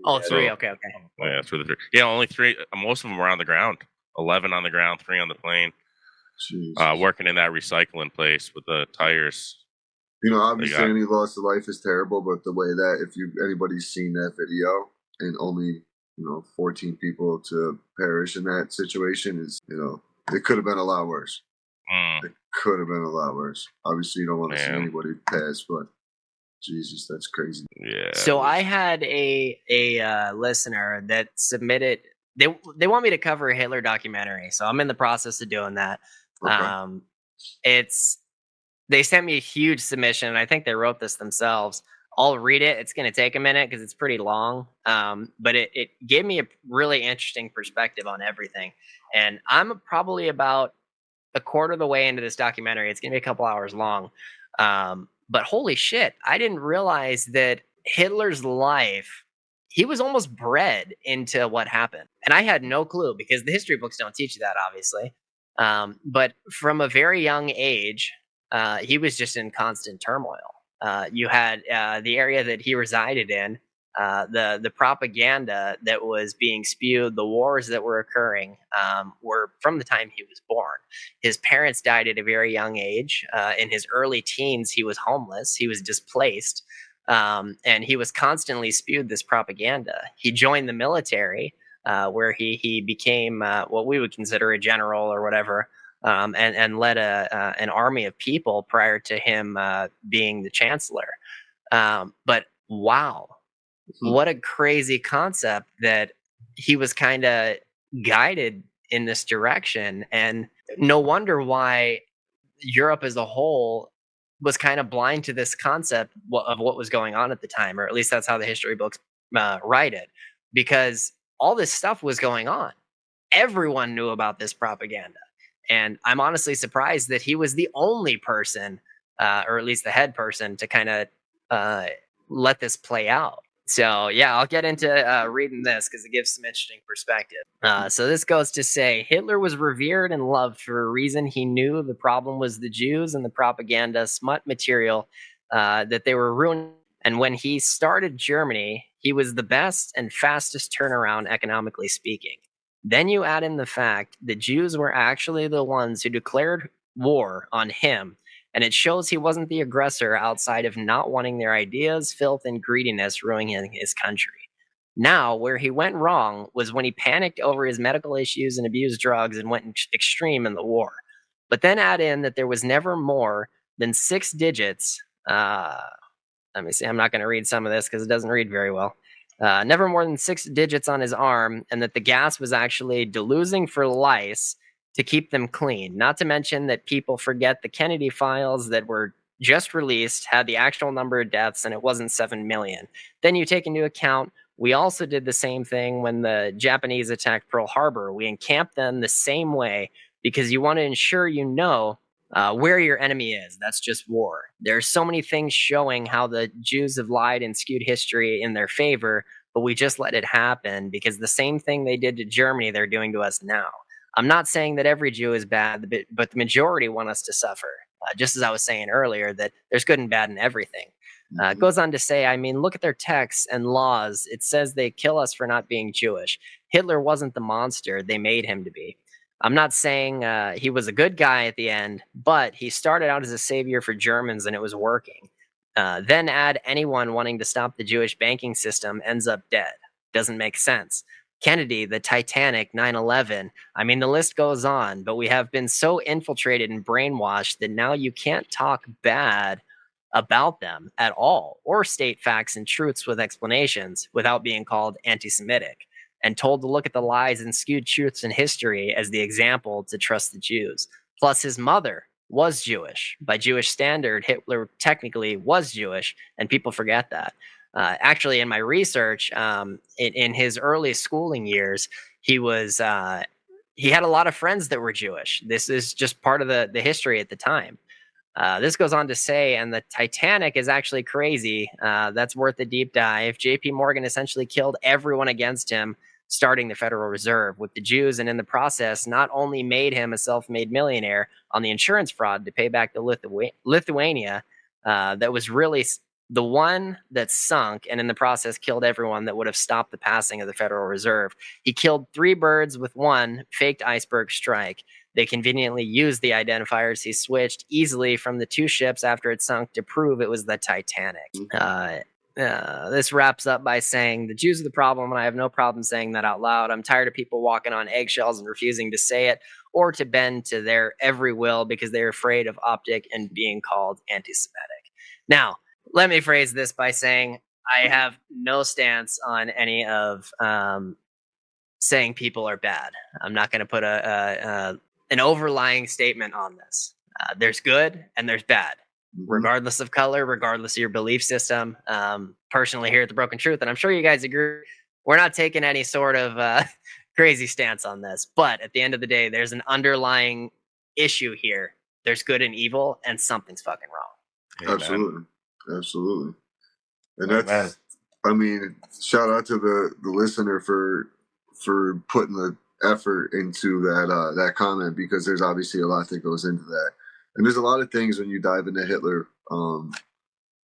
Oh, 3. Okay. Yeah, that's for the 3. Yeah, only 3. Most of them were on the ground. 11 on the ground, 3 on the plane. Working in that recycling place with the tires. Obviously any loss of life is terrible, but the way that if anybody's seen that video and only 14 people to perish in that situation is it could have been a lot worse. It could have been a lot worse. Obviously, you don't want to see anybody pass, but Jesus, that's crazy. Yeah. So I had a listener that submitted. They want me to cover a Hitler documentary, so I'm in the process of doing that. Okay. They sent me a huge submission, and I think they wrote this themselves. I'll read it. It's going to take a minute because it's pretty long, but it gave me a really interesting perspective on everything. And I'm probably about a quarter of the way into this documentary. It's going to be a couple hours long. But holy shit, I didn't realize that Hitler's life, he was almost bred into what happened. And I had no clue because the history books don't teach you that, obviously. But from a very young age, he was just in constant turmoil. You had the area that he resided in, the propaganda that was being spewed, the wars that were occurring were from the time he was born. His parents died at a very young age. In his early teens, he was homeless. He was displaced. And he was constantly spewed this propaganda. He joined the military, where he became what we would consider a general or whatever. And led an army of people prior to him being the chancellor. But wow, what a crazy concept that he was kind of guided in this direction. And no wonder why Europe as a whole was kind of blind to this concept of what was going on at the time, or at least that's how the history books write it, because all this stuff was going on. Everyone knew about this propaganda. And I'm honestly surprised that he was the only person or at least the head person, to kind of let this play out. So yeah, I'll get into reading this because it gives some interesting perspective. So this goes to say Hitler was revered and loved for a reason. He knew the problem was the Jews and the propaganda smut material that they were ruining. And when he started Germany, he was the best and fastest turnaround economically speaking. Then you add in the fact that Jews were actually the ones who declared war on him, and it shows he wasn't the aggressor outside of not wanting their ideas, filth, and greediness ruining his country. Now, where he went wrong was when he panicked over his medical issues and abused drugs and went extreme in the war. But then add in that there was never more than 6 digits. Let me see, I'm not going to read some of this because it doesn't read very well. Never more than 6 digits on his arm, and that the gas was actually delusing for lice to keep them clean. Not to mention that people forget the Kennedy files that were just released had the actual number of deaths, and it wasn't 7 million. Then you take into account we also did the same thing when the Japanese attacked Pearl Harbor. We encamped them the same way because you want to ensure you know where your enemy is. That's just war. There's so many things showing how the Jews have lied and skewed history in their favor, but we just let it happen because the same thing they did to Germany, they're doing to us now. I'm not saying that every Jew is bad, but the majority want us to suffer. Just as I was saying earlier, that there's good and bad in everything. It goes on to say, I mean, look at their texts and laws. It says they kill us for not being Jewish. Hitler wasn't the monster they made him to be. I'm not saying he was a good guy at the end, but he started out as a savior for Germans and it was working. Then add anyone wanting to stop the Jewish banking system ends up dead. Doesn't make sense. Kennedy, the Titanic, 9/11. I mean, the list goes on, but we have been so infiltrated and brainwashed that now you can't talk bad about them at all or state facts and truths with explanations without being called anti-Semitic and told to look at the lies and skewed truths in history as the example to trust the Jews. Plus, his mother was Jewish. By Jewish standard, Hitler technically was Jewish, and people forget that. Actually, in my research, in his early schooling years, he had a lot of friends that were Jewish. This is just part of the history at the time. This goes on to say, and the Titanic is actually crazy. That's worth a deep dive. J.P. Morgan essentially killed everyone against him, starting the Federal Reserve with the Jews, and in the process, not only made him a self-made millionaire on the insurance fraud to pay back the Lithuania, that was really the one that sunk, and in the process killed everyone that would have stopped the passing of the Federal Reserve. He killed 3 birds with one faked iceberg strike. They conveniently used the identifiers he switched easily from the 2 ships after it sunk to prove it was the Titanic. This wraps up by saying the Jews are the problem, and I have no problem saying that out loud. I'm tired of people walking on eggshells and refusing to say it or to bend to their every will because they're afraid of optic and being called anti-Semitic. Now, let me phrase this by saying I have no stance on any of saying people are bad. I'm not going to put an overlying statement on this. There's good and there's bad, regardless of color, regardless of your belief system. Personally, here at The Broken Truth, and I'm sure you guys agree, we're not taking any sort of crazy stance on this. But at the end of the day, there's an underlying issue here. There's good and evil, and something's fucking wrong. Absolutely. Absolutely. And that's, I mean, shout out to the listener for putting the effort into that comment, because there's obviously a lot that goes into that. And there's a lot of things when you dive into Hitler.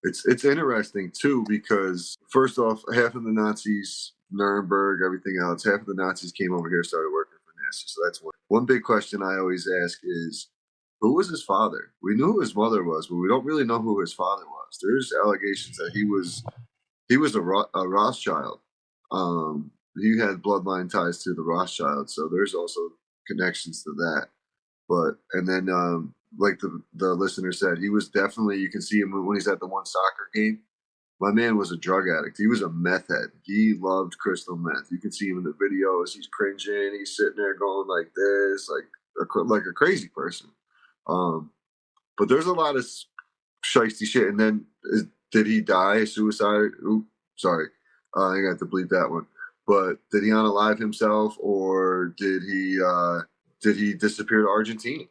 It's interesting too, because first off, half of the Nazis, Nuremberg, everything else, half of the Nazis came over here and started working for NASA. So that's one big question I always ask is, who was his father? We knew who his mother was, but we don't really know who his father was. There's allegations that he was a Rothschild. He had bloodline ties to the Rothschilds, so there's also connections to that. But and then, like the listener said, he was definitely, you can see him when he's at the one soccer game. My man was a drug addict. He was a meth head. He loved crystal meth. You can see him in the videos. He's cringing. He's sitting there going like this, like a crazy person. But there's a lot of shiesty shit. And then, did he die? Suicide? Oops, sorry. I got to bleep that one. But did he unalive himself, or did he disappear to Argentina?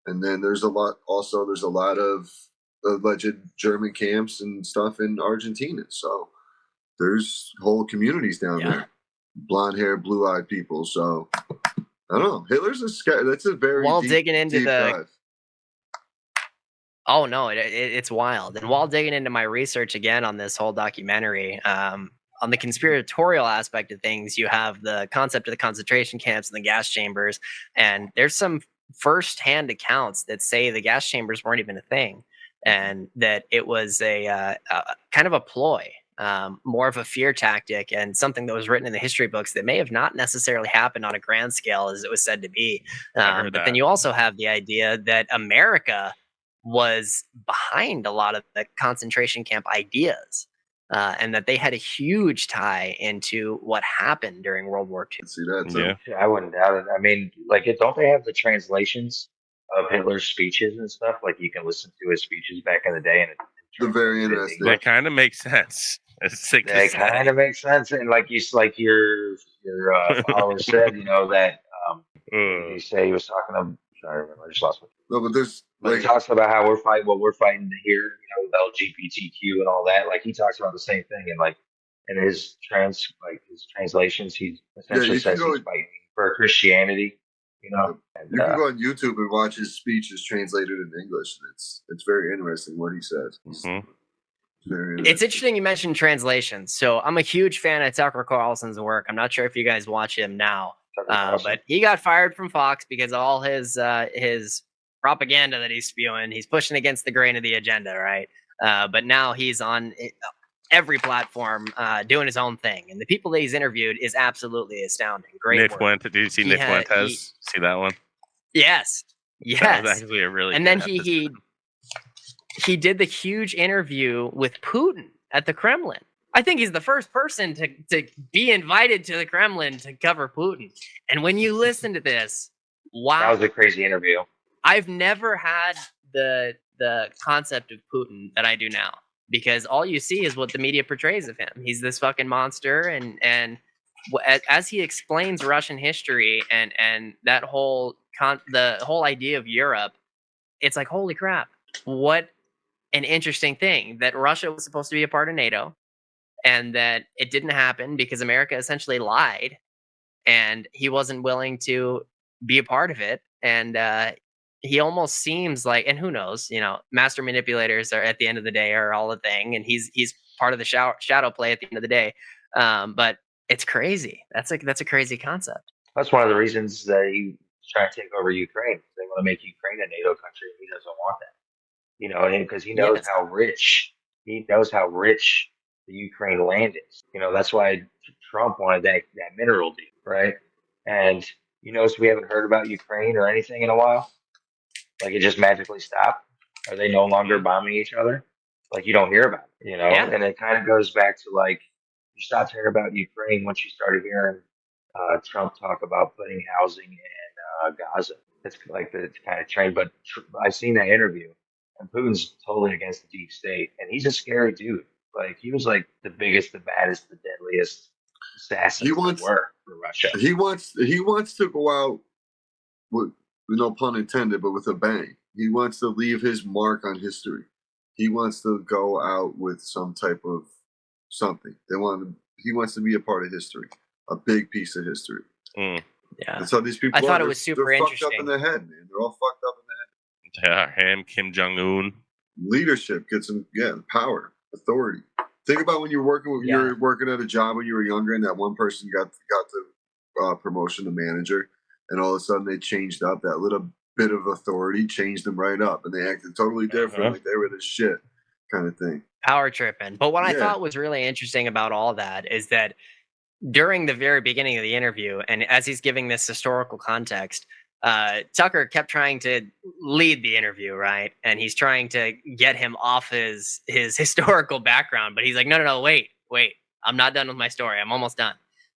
And then there's a lot of alleged German camps and stuff in Argentina. So there's whole communities down there, blonde hair, blue eyed people. So I don't know. Hitler's that's a very while deep, digging into deep dive. Oh no, it's wild. And while digging into my research again on this whole documentary, on the conspiratorial aspect of things, you have the concept of the concentration camps and the gas chambers, and there's some first-hand accounts that say the gas chambers weren't even a thing, and that it was a kind of a ploy, more of a fear tactic, and something that was written in the history books that may have not necessarily happened on a grand scale as it was said to be. But then you also have the idea that America was behind a lot of the concentration camp ideas, and that they had a huge tie into what happened during World War II. See that too. Yeah. I wouldn't doubt it. I mean, like, don't they have the translations of Hitler's speeches and stuff? Like, you can listen to his speeches back in the day, and They're very interesting. That kind of makes sense. That kind of makes sense, and like your follower said, you know that you say he was talking about. Sorry, I just lost my. No, but there's But he talks about how we're fighting what we're fighting here, you know, with LGBTQ and all that. Like, he talks about the same thing, and like in his translations, he essentially says he's fighting for Christianity. You know, and, you can go on YouTube and watch his speeches translated in English. It's very interesting what he says. It's interesting you mentioned translations. So I'm a huge fan of Tucker Carlson's work. I'm not sure if you guys watch him now, but he got fired from Fox because of all his propaganda that he's spewing. He's pushing against the grain of the agenda, right? But now he's on every platform doing his own thing, and the people that he's interviewed is absolutely astounding. Great Nick work. Fuentes. Did you see Nick Fuentes? See that one? Yes. That was actually a really. And then he did the huge interview with Putin at the Kremlin. I think he's the first person to be invited to the Kremlin to cover Putin. And when you listen to this, wow, that was a crazy interview. I've never had the concept of Putin that I do now, because all you see is what the media portrays of him. He's this fucking monster, and as he explains Russian history and that the whole idea of Europe, it's like, holy crap, what an interesting thing that Russia was supposed to be a part of NATO, and that it didn't happen because America essentially lied, and he wasn't willing to be a part of it. And he almost seems like, and who knows, you know, master manipulators are at the end of the day are all a thing, and he's part of the shadow play at the end of the day. But it's crazy. That's a crazy concept. That's one of the reasons that he's trying to take over Ukraine. They want to make Ukraine a NATO country, and he doesn't want that. You know, because he knows how rich the Ukraine land is. You know, that's why Trump wanted that mineral deal, right? And you notice we haven't heard about Ukraine or anything in a while. Like, it just magically stopped. Are they no longer bombing each other? Like, you don't hear about it, you know? Yeah. And it kind of goes back to, like, you stopped hearing about Ukraine once you started hearing Trump talk about putting housing in Gaza. It's like the kind of trend. But I've seen that interview, and Putin's totally against the deep state. And he's a scary dude. Like, he was like the biggest, the baddest, the deadliest assassin for Russia. He wants to go out with, no pun intended, but with a bang. He wants to leave his mark on history. He wants to go out with some type of something. He wants to be a part of history, a big piece of history. Yeah. That's how these people I thought it was super interesting. Fucked up in the head, man. They're all fucked up in the head. Yeah, him, Kim Jong-un. Leadership gets them, power, authority. Think about when you're working at a job when you were younger, and that one person got the promotion to manager, and all of a sudden they changed up. That little bit of authority changed them right up, and they acted totally different, like they were the shit kind of thing. Power tripping. But what I thought was really interesting about all that is that during the very beginning of the interview, and as he's giving this historical context, Tucker kept trying to lead the interview, right? And he's trying to get him off his historical background, but he's like, no, wait, I'm not done with my story. I'm almost done.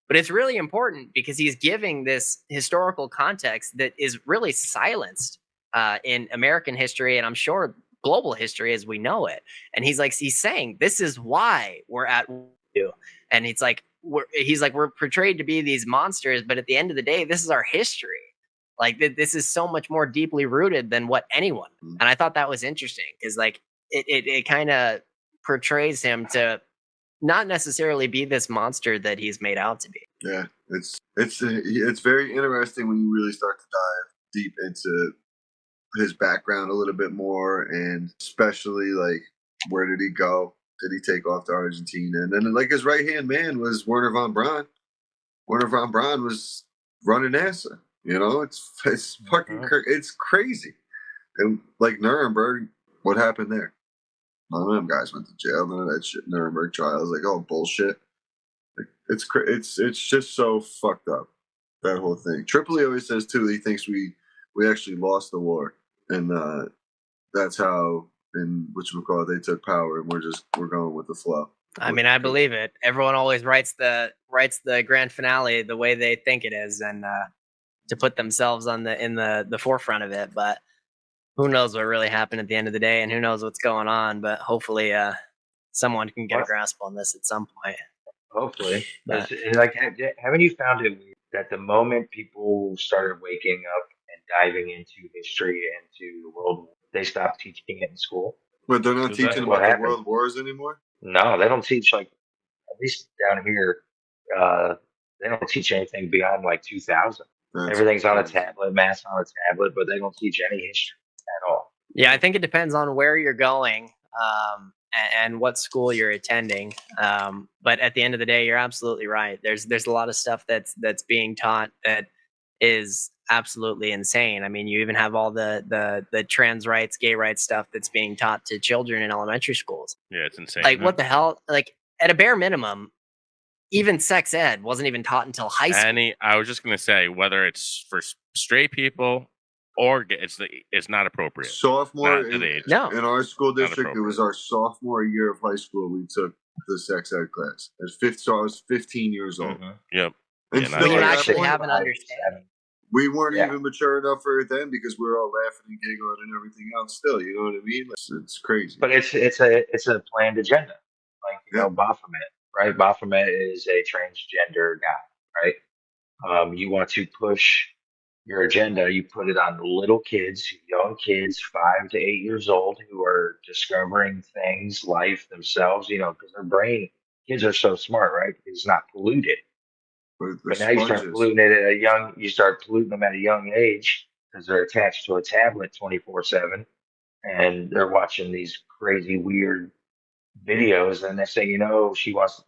But it's really important because he's giving this historical context that is really silenced in American history, and I'm sure global history as we know it. And he's saying, this is why we're at war. And it's like, we're portrayed to be these monsters, but at the end of the day, this is our history. Like, this is so much more deeply rooted than what anyone. And I thought that was interesting because, like, it kind of portrays him to not necessarily be this monster that he's made out to be. Yeah, it's very interesting when you really start to dive deep into his background a little bit more, and especially like where did he go? Did he take off to Argentina? And then like his right hand man was Werner von Braun. Werner von Braun was running NASA. You know, it's fucking it's crazy. And like Nuremberg, what happened there? None of them guys went to jail. None of that shit. Nuremberg trial. I was like, oh bullshit. Like, it's just so fucked up, that whole thing. Tripoli always says too. He thinks we actually lost the war, and that's how in whatchamacallit they took power, and we're going with the flow. I mean, I believe it. Everyone always writes the grand finale the way they think it is, and to put themselves in the forefront of it. But who knows what really happened at the end of the day, and who knows what's going on. But hopefully, someone can get a grasp on this at some point. Hopefully, but, like, haven't you found it weird that the moment people started waking up and diving into history, into the world, they stopped teaching it in school? But they're not teaching about the world wars anymore? No, they don't teach, like, at least down here, they don't teach anything beyond like 2000. Everything's on a tablet, math on a tablet, but they don't teach any history at all. Yeah, I think it depends on where you're going and what school you're attending. But at the end of the day, you're absolutely right. There's a lot of stuff that's being taught that is absolutely insane. I mean, you even have all the trans rights, gay rights stuff that's being taught to children in elementary schools. Yeah, it's insane. Like, what the hell? Like, at a bare minimum, even sex ed wasn't even taught until high school. I was just gonna say, whether it's for straight people or it's not appropriate. Sophomore no. In our school district, it was our sophomore year of high school. We took the sex ed class. So I was 15 years old. Mm-hmm. Yep. And when you actually have an understanding. We weren't even mature enough for it then, because we were all laughing and giggling and everything else. Still, you know what I mean? It's crazy. But it's a planned agenda. Like, you know, Baphomet, right? Baphomet is a transgender guy, right? You want to push your agenda, you put it on little kids, young kids, 5 to 8 years old, who are discovering things, life themselves, you know, because their brain, kids are so smart, right? It's not polluted. But now you start polluting it you start polluting them at a young age, because they're attached to a tablet 24/7, and they're watching these crazy, weird videos, and they say, you know,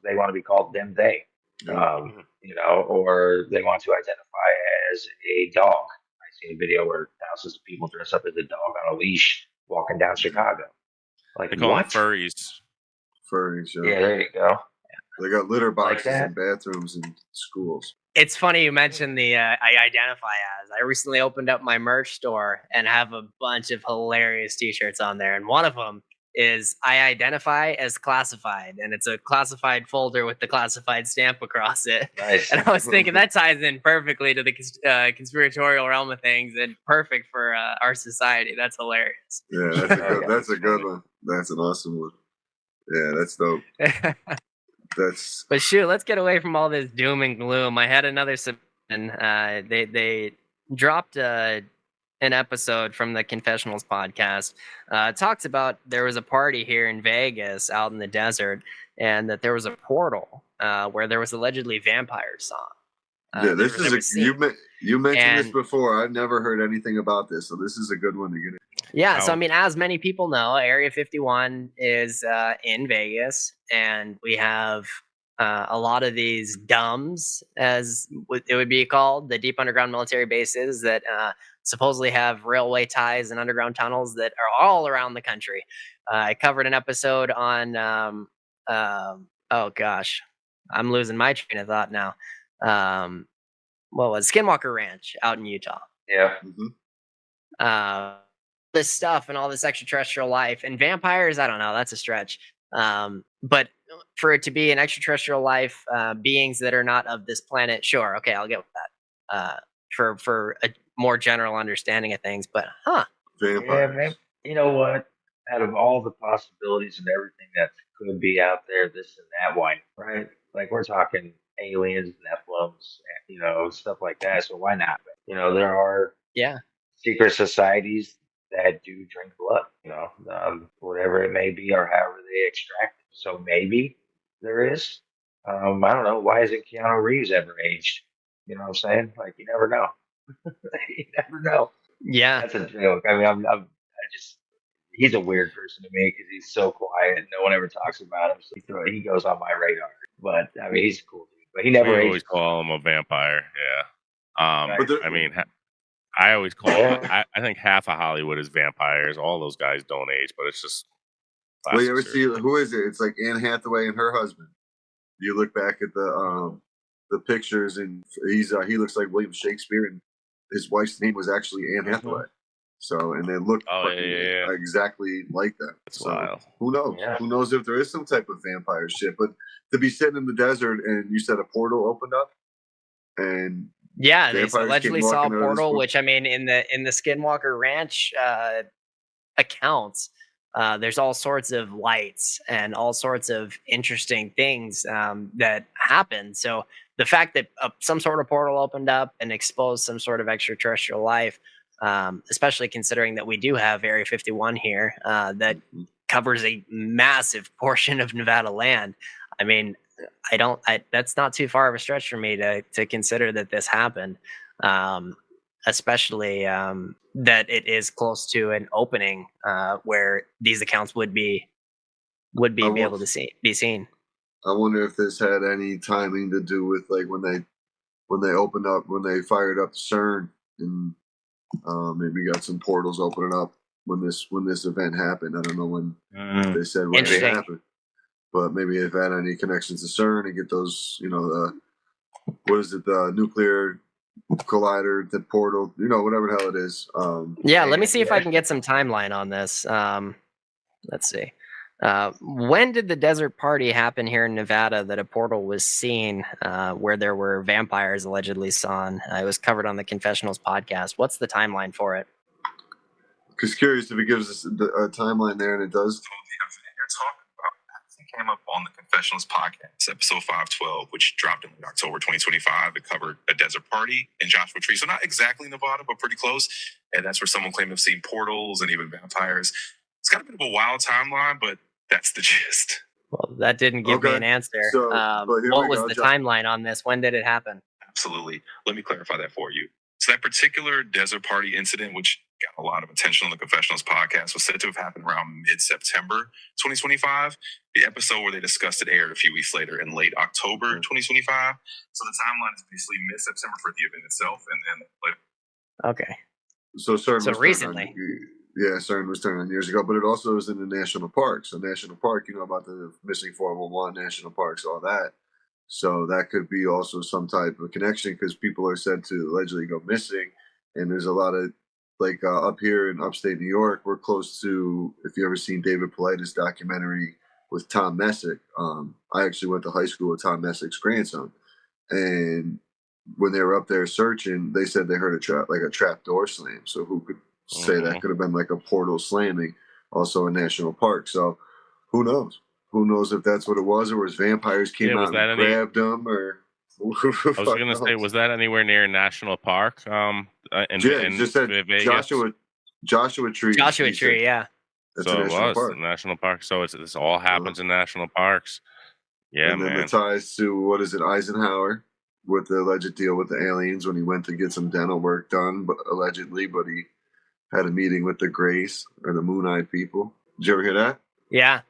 they want to be called them, they. You know, or they want to identify as a dog. I've seen a video where thousands of people dress up as a dog on a leash walking down Chicago. Like, they call them furries. Furries, yeah, there you go. They got litter boxes in bathrooms and schools. It's funny you mentioned the I identify as. I recently opened up my merch store and have a bunch of hilarious t-shirts on there, and one of them is I identify as classified, and it's a classified folder with the classified stamp across it. Nice. And I was thinking that ties in perfectly to the conspiratorial realm of things, and perfect for our society. That's hilarious. Yeah, that's a good one. That's an awesome one. Yeah, that's dope. But shoot, let's get away from all this doom and gloom. I had another submission. They dropped an episode from the Confessionals podcast. It talks about there was a party here in Vegas out in the desert, and that there was a portal where there was allegedly vampires on. Yeah, this is you mentioned this before. I've never heard anything about this, so this is a good one to get in. Yeah, so I mean, as many people know, Area 51 is in Vegas, and we have a lot of these DUMBs, as it would be called, the deep underground military bases that supposedly have railway ties and underground tunnels that are all around the country. I covered an episode on, oh gosh, I'm losing my train of thought now. What was Skinwalker Ranch out in Utah? Yeah. Mm-hmm. This stuff and all this extraterrestrial life and vampires, I don't know, that's a stretch. But for it to be an extraterrestrial life, beings that are not of this planet, sure, okay, I'll get with that. For a more general understanding of things, but yeah, man, you know what? Out of all the possibilities and everything that could be out there, this and that, why, right? Like, we're talking aliens, Nephilims, you know, stuff like that. So why not? You know, there are secret societies that do drink blood. You whatever it may be, or however they extract it. So maybe there is. I don't know. Why isn't Keanu Reeves ever aged? You know what I'm saying? Like, you never know. You never know. Yeah. That's a joke. I mean, I just, he's a weird person to me because he's so quiet and no one ever talks about him. So he goes on my radar. But I mean, he's a cool dude. But he never We ages. always call him a vampire. Yeah. Right. I mean, I always call. I think half of Hollywood is vampires. All those guys don't age, but it's just. Well, you ever see who is it? It's like Anne Hathaway and her husband. You look back at the pictures, and he looks like William Shakespeare, and his wife's name was actually Anne Hathaway. So, and they look exactly like that. That's so wild. Who knows? Yeah. Who knows if there is some type of vampire shit? But to be sitting in the desert and you said a portal opened up, and yeah, they allegedly saw a portal. Which I mean, in the Skinwalker Ranch accounts, there's all sorts of lights and all sorts of interesting things that happen. So the fact that some sort of portal opened up and exposed some sort of extraterrestrial life, especially considering that we do have Area 51 here that covers a massive portion of Nevada land. I mean, that's not too far of a stretch for me to consider that this happened, especially that it is close to an opening where these accounts would be able to be seen. I wonder if this had any timing to do with like when they opened up, when they fired up the CERN, and maybe got some portals opening up when this event happened. I don't know when they said when it happened, but maybe if it had any connections to CERN and get those, what is it, the nuclear collider, the portal, whatever the hell it is. Let me see if I can get some timeline on this. Let's see. When did the desert party happen here in Nevada that a portal was seen where there were vampires allegedly sawn? It was covered on the Confessionals podcast. What's the timeline for it? Because curious if it gives us a timeline there, and it does. You're talking about, it came up on the Confessionals podcast, episode 512, which dropped in October 2025. It covered a desert party in Joshua Tree. So not exactly Nevada, but pretty close. And that's where someone claimed to have seen portals and even vampires. It's got a bit of a wild timeline, but that's the gist. Well, that didn't give me an answer. So, what was the timeline on this? When did it happen? Absolutely. Let me clarify that for you. So that particular desert party incident, which got a lot of attention on the Confessionals podcast, was said to have happened around mid-September 2025. The episode where they discussed it aired a few weeks later in late October 2025. So the timeline is basically mid-September for the event itself, and then okay. So CERN was recently. CERN was turned on years ago, but it also is in the national parks. So national park, about the missing 411 national parks, all that. So that could be also some type of connection because people are said to allegedly go missing. And there's a lot of, like up here in upstate New York, we're close to, if you ever seen David Paulides' documentary with Tom Messick. I actually went to high school with Tom Messick's grandson. And when they were up there searching, they said they heard a trap door slam. So who could say that could have been like a portal slamming, also a national park. So who knows? Who knows if that's what it was, or was vampires came out and grabbed them, or I was going to say, was that anywhere near National Park? Just said Joshua Tree. Joshua Tree, yeah. That's so a national park. National Park. So this all happens in national parks. Yeah, and then the ties to, what is it, Eisenhower, with the alleged deal with the aliens when he went to get some dental work done, but he had a meeting with the Grays, or the Moon-Eyed people. Did you ever hear that? Yeah.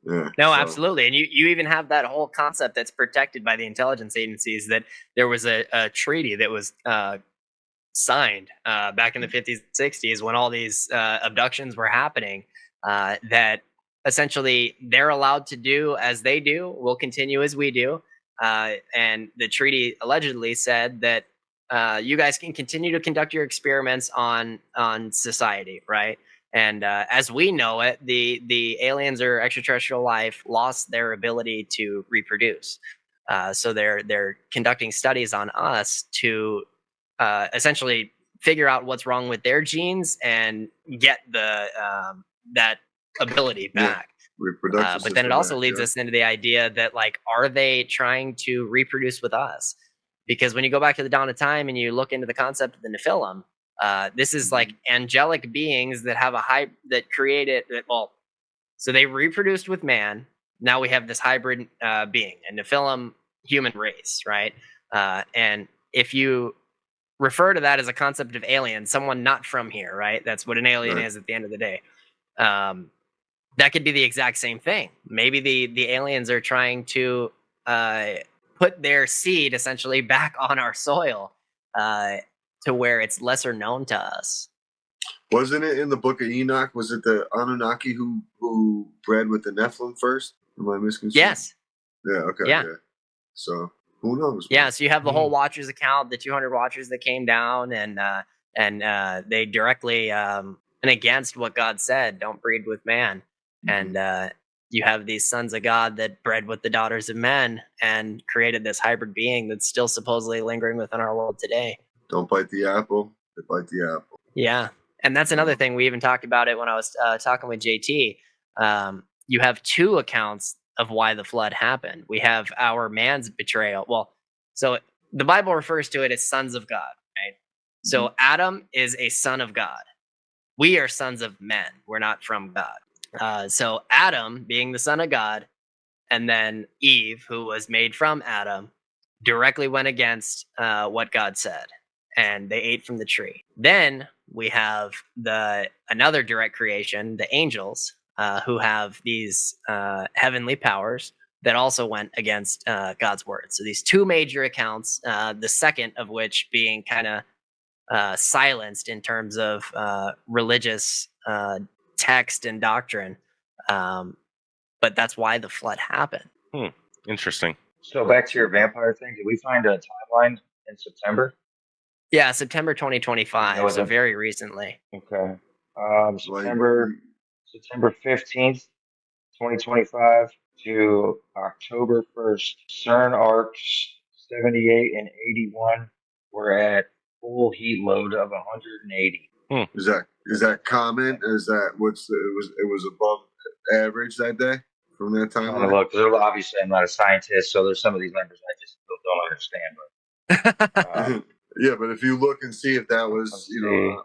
Yeah. No, absolutely. And you even have that whole concept that's protected by the intelligence agencies, that there was a treaty that was signed back in the 50s and 60s when all these abductions were happening, that essentially they're allowed to do as they do, will continue as we do. And the treaty allegedly said that you guys can continue to conduct your experiments on society, right? And as we know it, the aliens or extraterrestrial life lost their ability to reproduce. So they're conducting studies on us to essentially figure out what's wrong with their genes and get that ability back. Reproduction but then it also leads us into the idea that, like, are they trying to reproduce with us? Because when you go back to the dawn of time and you look into the concept of the Nephilim, This is like angelic beings that have that created well, so they reproduced with man. Now we have this hybrid being, a Nephilim human race, right? And if you refer to that as a concept of alien, someone not from here, right? That's what an alien is at the end of the day. That could be the exact same thing. Maybe the aliens are trying to put their seed essentially back on our soil to where it's lesser known to us. Wasn't it in the Book of Enoch? Was it the Anunnaki who bred with the Nephilim first? Am I misconceived? Yes. Yeah. Okay. Yeah. So who knows? Yeah. So you have the whole Watchers account, the 200 Watchers that came down, and they directly and against what God said, don't breed with man. And you have these sons of God that bred with the daughters of men and created this hybrid being that's still supposedly lingering within our world today. Don't bite the apple. They bite the apple. Yeah. And that's another thing. We even talked about it when I was talking with JT. You have two accounts of why the flood happened. We have our man's betrayal. Well, so the Bible refers to it as sons of God, right? So Adam is a son of God. We are sons of men. We're not from God. So Adam being the son of God, and then Eve, who was made from Adam, directly went against what God said, and they ate from the tree. Then we have another direct creation, the angels, who have these heavenly powers that also went against God's word. So these two major accounts, the second of which being kind of silenced in terms of religious text and doctrine. But that's why the flood happened. Interesting. So back to your vampire thing, did we find a timeline in September? Yeah, September 2025, so very recently. Okay. September 15th, 2025 to October 1st. CERN arcs 78 and 81 were at full heat load of 180. Is that common? Is that it was above average that day from that time? I look, obviously I'm not a scientist, so there's some of these numbers I just don't understand. But yeah, but if you look and see if that was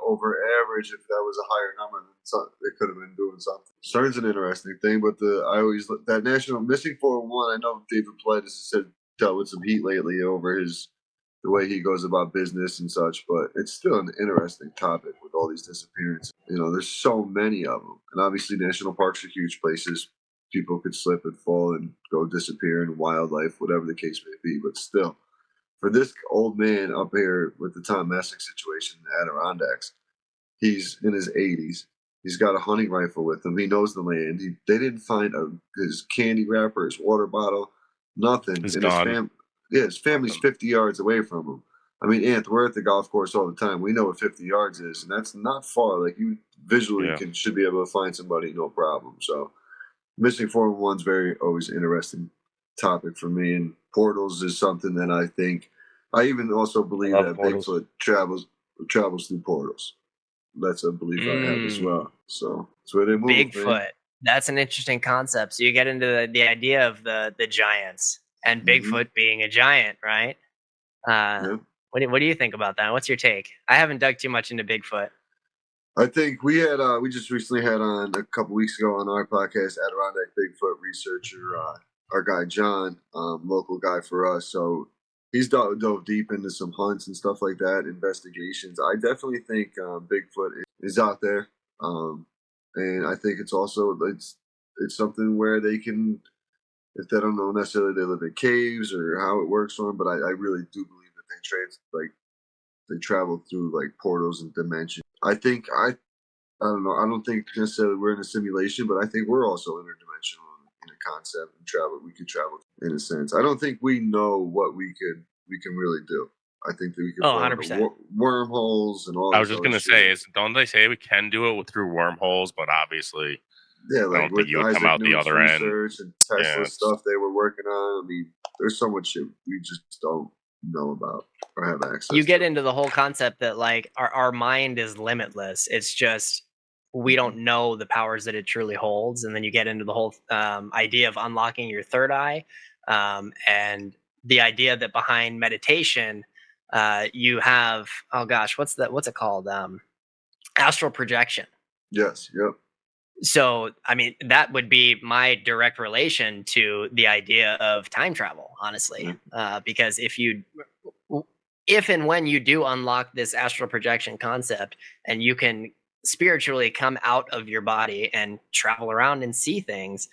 over average, if that was a higher number, then they could have been doing something. CERN's an interesting thing, but that national missing 411. I know David Plettis has said dealt with some heat lately over the way he goes about business and such, but it's still an interesting topic with all these disappearances. There's so many of them, and obviously national parks are huge places. People could slip and fall and go disappear in wildlife, whatever the case may be, but still. For this old man up here with the Tom Messick situation in the Adirondacks, he's in his 80s. He's got a hunting rifle with him. He knows the land. They didn't find his candy wrapper, his water bottle, nothing. He's gone. His family's 50 yards away from him. I mean, we're at the golf course all the time. We know what 50 yards is, and that's not far. Like, you visually should be able to find somebody, no problem. So, missing 411's always interesting topic for me, and portals is something that I even also believe that Bigfoot travels through portals. That's a belief I have as well. So that's where they move. Bigfoot. Man. That's an interesting concept. So you get into the idea of the giants and Bigfoot being a giant, right? What do you think about that? What's your take? I haven't dug too much into Bigfoot. I think we just recently had on a couple weeks ago on our podcast Adirondack Bigfoot researcher, our guy John, local guy for us. So he's dove deep into some hunts and stuff like that, investigations. I definitely think Bigfoot is out there, and I think it's also it's something where they can, if they don't know necessarily they live in caves or how it works for them, but I really do believe that they travel through like portals and dimensions. I don't know. I don't think necessarily we're in a simulation, but I think we're also interdimensional in a concept and we could travel in a sense. I don't think we know what we can really do. I think that we can 100%. Wormholes and all. I was just gonna say, don't they say we can do it through wormholes? But obviously, I don't think you would come out the other end. And Tesla stuff they were working on. I mean, there's so much shit we just don't know about or have access. You get into the whole concept that like our mind is limitless. It's just we don't know the powers that it truly holds, and then you get into the whole idea of unlocking your third eye, and the idea that behind meditation, you have, oh gosh, what's it called? Astral projection. Yes. Yep. So, I mean, that would be my direct relation to the idea of time travel, honestly. Because if and when you do unlock this astral projection concept and you can spiritually come out of your body and travel around and see things,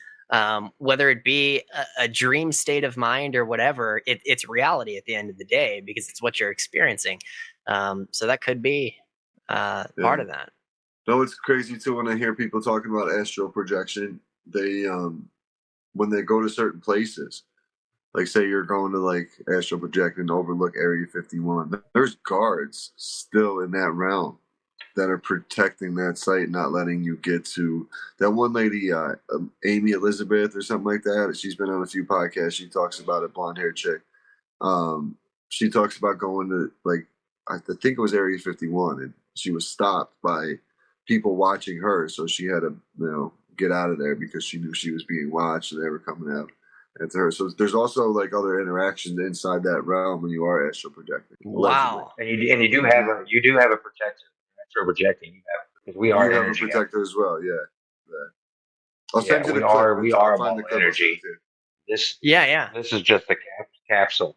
whether it be a dream state of mind or whatever, it's reality at the end of the day because it's what you're experiencing. So that could be part of that. No, it's crazy too when I hear people talking about astral projection. They when they go to certain places, like say you're going to like astral project and overlook Area 51, there's guards still in that realm that are protecting that site, not letting you get to that one lady, Amy Elizabeth or something like that. She's been on a few podcasts. She talks about it, blonde haired chick. She talks about going to like I think it was Area 51, and she was stopped by people watching her, so she had to get out of there because she knew she was being watched and they were coming out at her. So there's also like other interactions inside that realm when you are astral projecting. Wow. Allegedly. And you do have a protector. Astral projecting, you have, because we are you have energy. a protector as well. Yeah. I'll send you the we clip. are we are find the clip energy. This Yeah. This is just a capsule.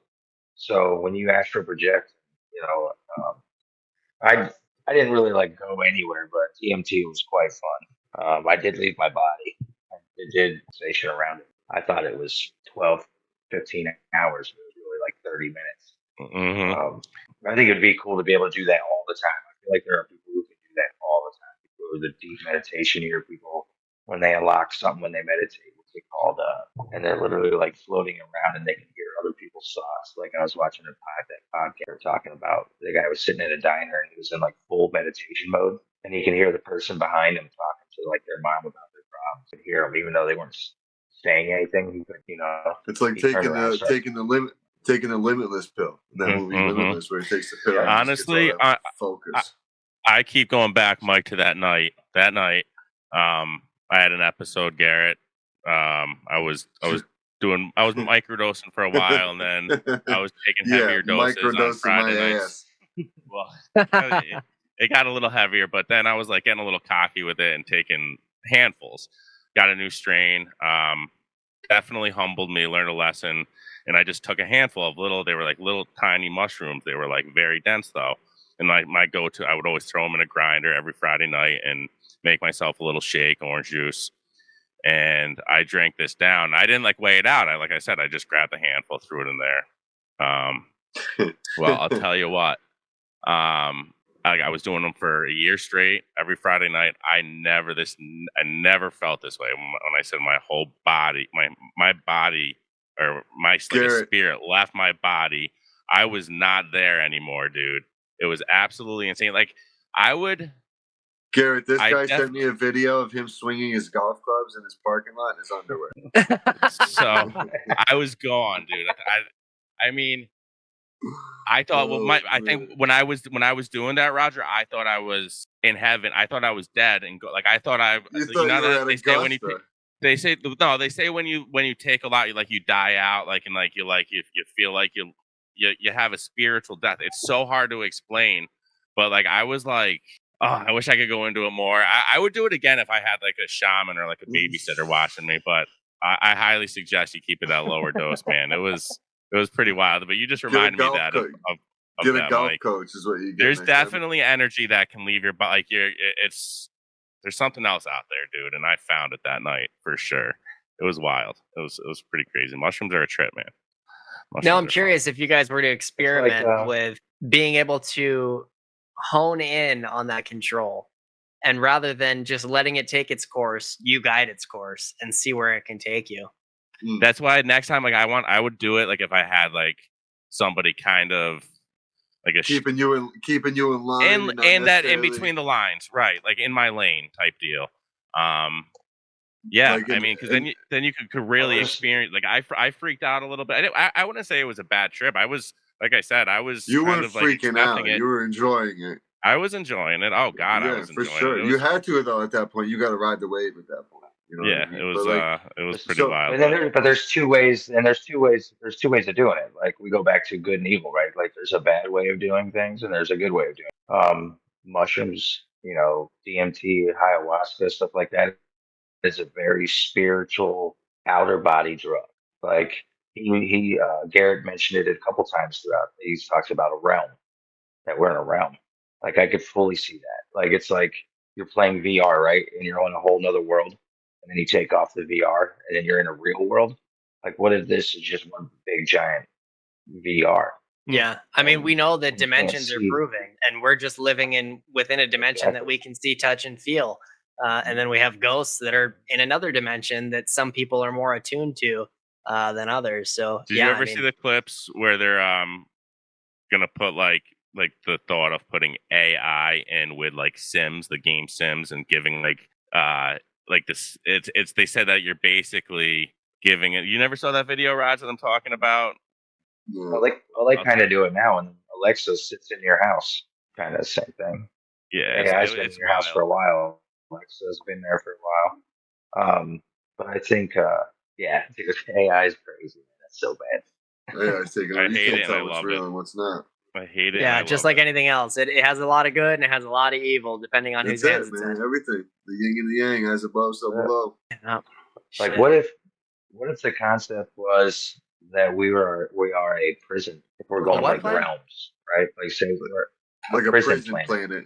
So when you astral project, I didn't really like go anywhere, but DMT was quite fun. I did leave my body. I did station around it. I thought it was 12, 15 hours. It was really like 30 minutes. I think it'd be cool to be able to do that all the time. I feel like there are people who can do that all the time. People who do deep meditation here, people when they unlock something when they meditate, what's it called? And they're literally like floating around and they can hear other people's thoughts. Like I was watching a podcast talking about the guy was sitting in a diner and he was in like full meditation mode, and he can hear the person behind him talking to like their mom about their problems. He could hear them even though they weren't saying anything. He could, it's like taking the Limitless pill. That movie Limitless, where he takes the pill. Yeah. Honestly, focus. I keep going back, Mike, to that night. I had an episode, Garrett. I was microdosing for a while, and then I was taking heavier doses on Friday nights. Well, it got a little heavier, but then I was like getting a little cocky with it and taking handfuls. Got a new strain. Definitely humbled me. Learned a lesson, and I just took a handful of they were like little tiny mushrooms. They were like very dense though. And my go-to, I would always throw them in a grinder every Friday night and make myself a little shake, orange juice. And I drank this down. I didn't weigh it out. Like I said, I just grabbed a handful, threw it in there. Well, I'll tell you what. I was doing them for a year straight. Every Friday night, I never felt this way. When I said my whole body, my body, or my spirit left my body, I was not there anymore, dude. It was absolutely insane. Like I would. Garrett, this guy sent me a video of him swinging his golf clubs in his parking lot in his underwear. So I was gone, dude. I mean, I thought. I think when I was doing that, Roger, I thought I was in heaven. I thought I was dead and I thought I. They say when you take a lot, you die out, and you feel like you have a spiritual death. It's so hard to explain, but I was like. Oh, I wish I could go into it more. I would do it again if I had a shaman or a babysitter watching me, but I highly suggest you keep it at a lower dose, man. It was pretty wild. But you just reminded me that of get that, a golf coach is what you get. There's definitely energy that can leave your body. There's something else out there, dude, and I found it that night for sure. It was wild. It was pretty crazy. Mushrooms are a trip, man. Now I'm curious if you guys were to experiment with being able to hone in on that control, and rather than just letting it take its course, you guide its course and see where it can take you. That's why next time I would do it if I had somebody kind of keeping you in line and that in between the lines, right, in my lane type deal. Yeah, I mean, because then you could really experience. I freaked out a little bit. I wouldn't say it was a bad trip. I was. Like I said, You weren't freaking out. You were enjoying it. I was enjoying it. Oh God, I was enjoying it. For sure. You had to though at that point. You got to ride the wave at that point. You know what I mean? But like, it was pretty wild. But there's two ways, and there's two ways of doing it. Like we go back to good and evil, right? Like there's a bad way of doing things, and there's a good way of doing it. Mushrooms, DMT, ayahuasca, stuff like that is a very spiritual outer body drug. Like he Garrett mentioned it a couple times throughout. He talks about a realm, that we're in a realm. Like I could fully see that. Like it's like you're playing VR, right? And you're on a whole nother world. And then you take off the VR and then you're in a real world. Like what if this is just one big giant VR? Yeah. I mean, we know that You can't dimensions are see. proving, and we're just living within a dimension that we can see, touch, and feel. And then we have ghosts that are in another dimension that some people are more attuned to than others. So Did you ever see the clips where they're gonna put like the thought of putting AI in with like Sims, the game Sims, and giving like this? It's they said that you're basically giving it. You never saw that video, Raj, that I'm talking about? Well, they kind of do it now, and Alexa sits in your house, kind of same thing. Yeah, AI's been in your house for a while. Alexa's been there for a while. But I think, yeah, AI is crazy. That's so bad. Yeah, it's taking. I You hate can't it and tell I what's love real it. and what's not. I hate it. Yeah, just like anything else, it has a lot of good and it has a lot of evil, depending on That's whose hands it, it's man. in. Everything. The yin and the yang, has above, so below. Yeah. Like, what if the concept was that we are a prison? If we're going like realms, right? Like say we're like a prison planet.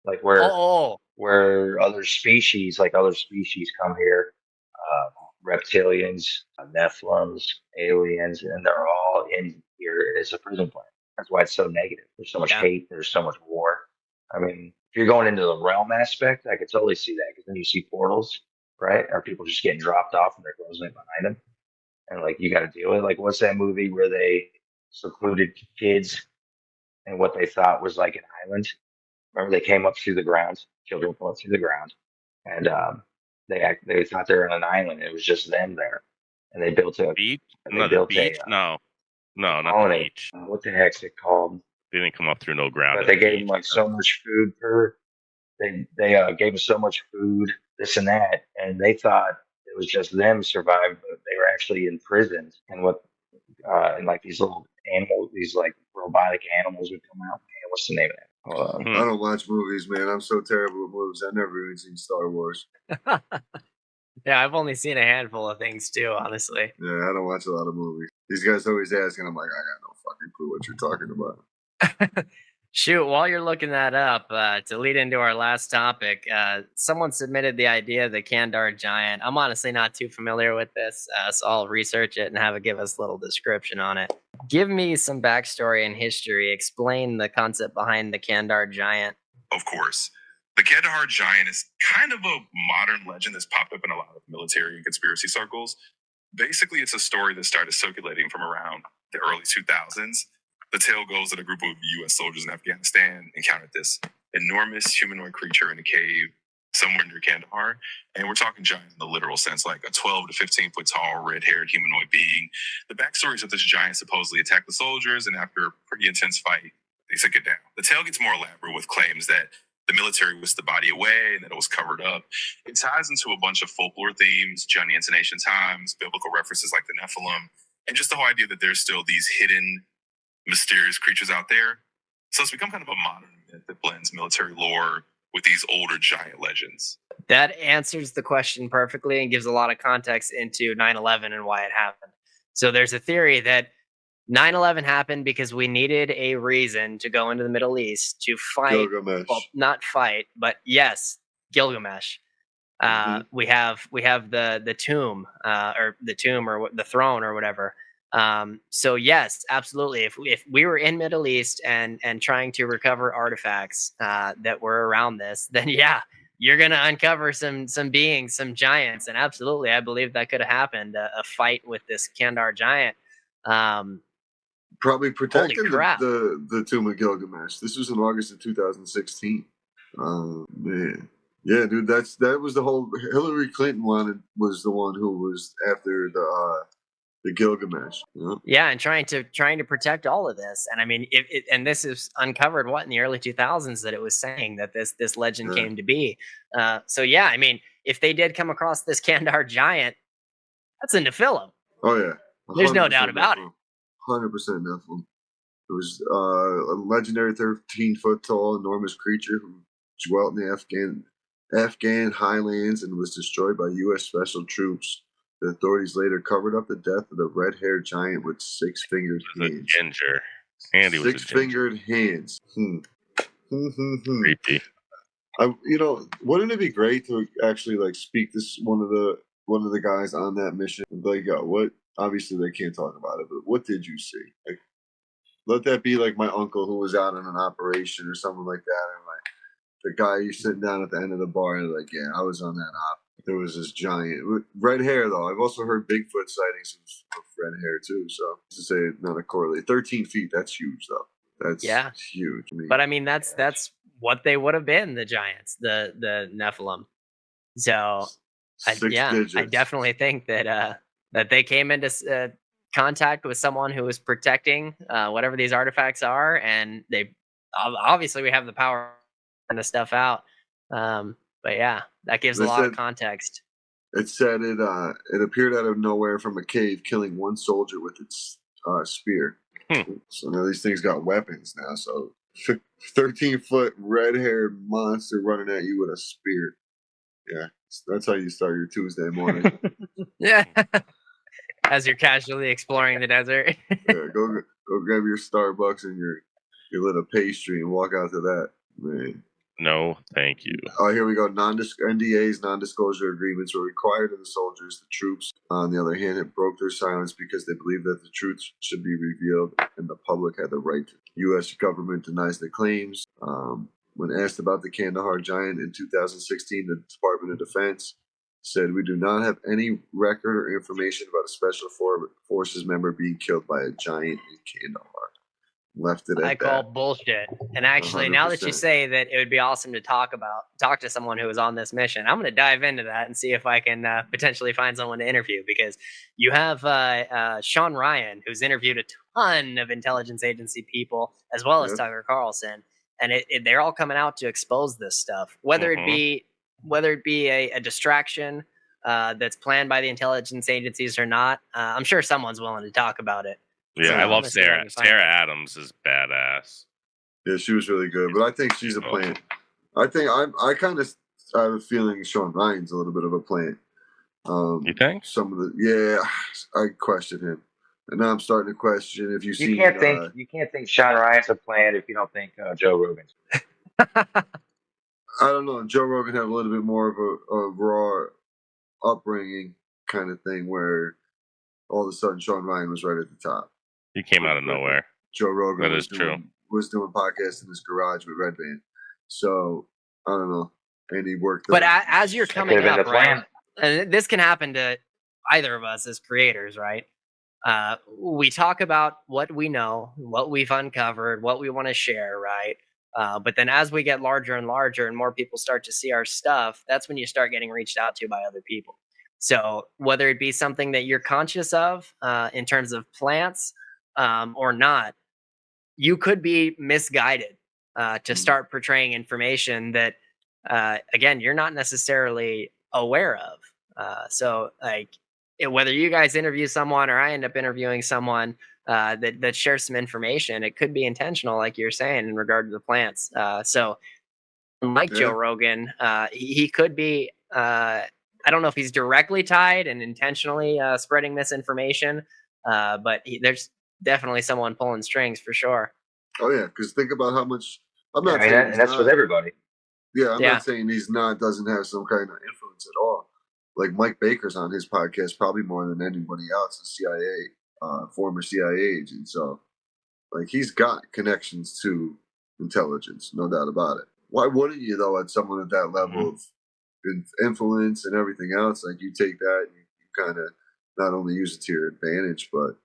Like where other species come here, reptilians, Nephilims, aliens, and they're all in here as a prison planet. That's why it's so negative. There's so much hate. There's so much war. I mean, if you're going into the realm aspect, I could totally see that because then you see portals, right? Or people just getting dropped off and they're closing it behind them. And like, you got to deal with it. Like, what's that movie where they secluded kids and what they thought was like an island? Remember, they came up through the ground. Children came up through the ground, and they thought they were on an island. It was just them there, and they built a beach. No, the beach. No, not the beach. What the heck's it called? They didn't come up through no ground. But they gave them like so much food for. They gave them so much food, this and that, and they thought it was just them survived, but they were actually imprisoned. And and like these little animals, these like robotic animals would come out. Man, what's the name of that? I don't watch movies, man. I'm so terrible with movies. I've never even seen Star Wars. Yeah, I've only seen a handful of things too, honestly. Yeah, I don't watch a lot of movies. These guys always ask, and I'm like, I got no fucking clue what you're talking about. Shoot, while you're looking that up, to lead into our last topic, someone submitted the idea of the Kandar giant. I'm honestly not too familiar with this, so I'll research it and have it give us a little description on it. Give me some backstory and history. Explain the concept behind the Kandar giant. Of course. The Kandahar giant is kind of a modern legend that's popped up in a lot of military and conspiracy circles. Basically, it's a story that started circulating from around the early 2000s. The tale goes that a group of U.S. soldiers in Afghanistan encountered this enormous humanoid creature in a cave somewhere near Kandahar. And we're talking giant in the literal sense, like a 12 to 15 foot tall, red-haired humanoid being. The backstory is that this giant supposedly attacked the soldiers, and after a pretty intense fight, they took it down. The tale gets more elaborate with claims that the military whisked the body away and that it was covered up. It ties into a bunch of folklore themes, Johnny into ancient times, biblical references like the Nephilim, and just the whole idea that there's still these hidden, mysterious creatures out there. So it's become kind of a modern myth that blends military lore with these older giant legends. That answers the question perfectly and gives a lot of context into 9/11 and why it happened. So there's a theory that 9/11 happened because we needed a reason to go into the Middle East to fight. Gilgamesh. Well, not fight, but yes, Gilgamesh. We have the tomb, or the tomb, or the throne, or whatever. So yes, absolutely. If we were in Middle East and trying to recover artifacts that were around this, then yeah, you're gonna uncover some beings, some giants, and absolutely, I believe that could have happened. A fight with this Kandar giant. Probably protecting the tomb of Gilgamesh. This was in August of 2016. Man. Yeah, dude, that was the whole Hillary Clinton was the one who was after the Gilgamesh. You know? Yeah, and trying to protect all of this. And I mean, and this is uncovered in the early 2000s that it was saying that this legend came to be. So yeah, I mean, if they did come across this Kandahar giant, that's a Nephilim. Oh yeah, There's no doubt about it. 100% Nephilim. It was a legendary 13-foot tall, enormous creature who dwelt in the Afghan highlands and was destroyed by U.S. special troops. The authorities later covered up the death of the red-haired giant with six-fingered hands. Ginger. Andy was six-fingered hands. Creepy. Wouldn't it be great to actually like speak this one of the guys on that mission? Like, what? Obviously, they can't talk about it, but what did you see? Like, let that be like my uncle who was out on an operation or something like that, and like the guy you're sitting down at the end of the bar and like, yeah, I was on that op. There was this giant with red hair though. I've also heard Bigfoot sightings of red hair too. So to say not a correlate. 13 feet, that's huge though. That's huge. But I mean, that's what they would have been, the giants, the Nephilim. So I definitely think that that they came into contact with someone who was protecting whatever these artifacts are, and they obviously we have the power to find the stuff out. But yeah, that gives a lot of context. It said it appeared out of nowhere from a cave, killing one soldier with its spear. So now these things got weapons now. So 13-foot red-haired monster running at you with a spear. Yeah, that's how you start your Tuesday morning. Yeah, as you're casually exploring the desert. Yeah, go grab your Starbucks and your little pastry and walk out to that. Man. No, thank you. Oh, here we go. NDAs, non-disclosure agreements were required of the soldiers. The troops, on the other hand, had broke their silence because they believed that the truth should be revealed and the public had the right to. U.S. government denies the claims. When asked about the Kandahar giant in 2016, the Department of Defense said, "We do not have any record or information about a special forces member being killed by a giant in Kandahar." Left it at I call bullshit. And actually, 100%. Now that you say that it would be awesome to talk to someone who was on this mission, I'm going to dive into that and see if I can potentially find someone to interview, because you have Sean Ryan, who's interviewed a ton of intelligence agency people, as well as Tucker Carlson, and they're all coming out to expose this stuff, whether it be a distraction that's planned by the intelligence agencies or not. I'm sure someone's willing to talk about it. Yeah, I love Sarah. Sarah Adams is badass. Yeah, she was really good, but I think she's a plant. I think I kind of have a feeling Sean Ryan's a little bit of a plant. You think? I question him, and now I'm starting to question if you see. You can't think Sean Ryan's a plant if you don't think Joe Rogan's. I don't know. Joe Rogan had a little bit more of a raw upbringing kind of thing, where all of a sudden Sean Ryan was right at the top. He came out of nowhere. Joe Rogan was doing podcasts in his garage with Red Band. So, I don't know. And he worked. But as you're coming up, right? And this can happen to either of us as creators, right? We talk about what we know, what we've uncovered, what we want to share, right? But then as we get larger and larger and more people start to see our stuff, that's when you start getting reached out to by other people. So whether it be something that you're conscious of in terms of plants, or not, you could be misguided to start portraying information that, again, you're not necessarily aware of. So, like, whether you guys interview someone or I end up interviewing someone that shares some information, it could be intentional, like you're saying, in regard to the plants. So, like Joe Rogan, he could be. I don't know if he's directly tied and intentionally spreading misinformation, but there's definitely someone pulling strings for sure. Oh yeah, because think about how much. I'm not saying and that's with everybody. Yeah, I'm not saying doesn't have some kind of influence at all. Like Mike Baker's on his podcast probably more than anybody else, a CIA, former CIA agent. So, like, he's got connections to intelligence, no doubt about it. Why wouldn't you though? At someone at that level of influence and everything else, like, you take that, you kind of not only use it to your advantage, but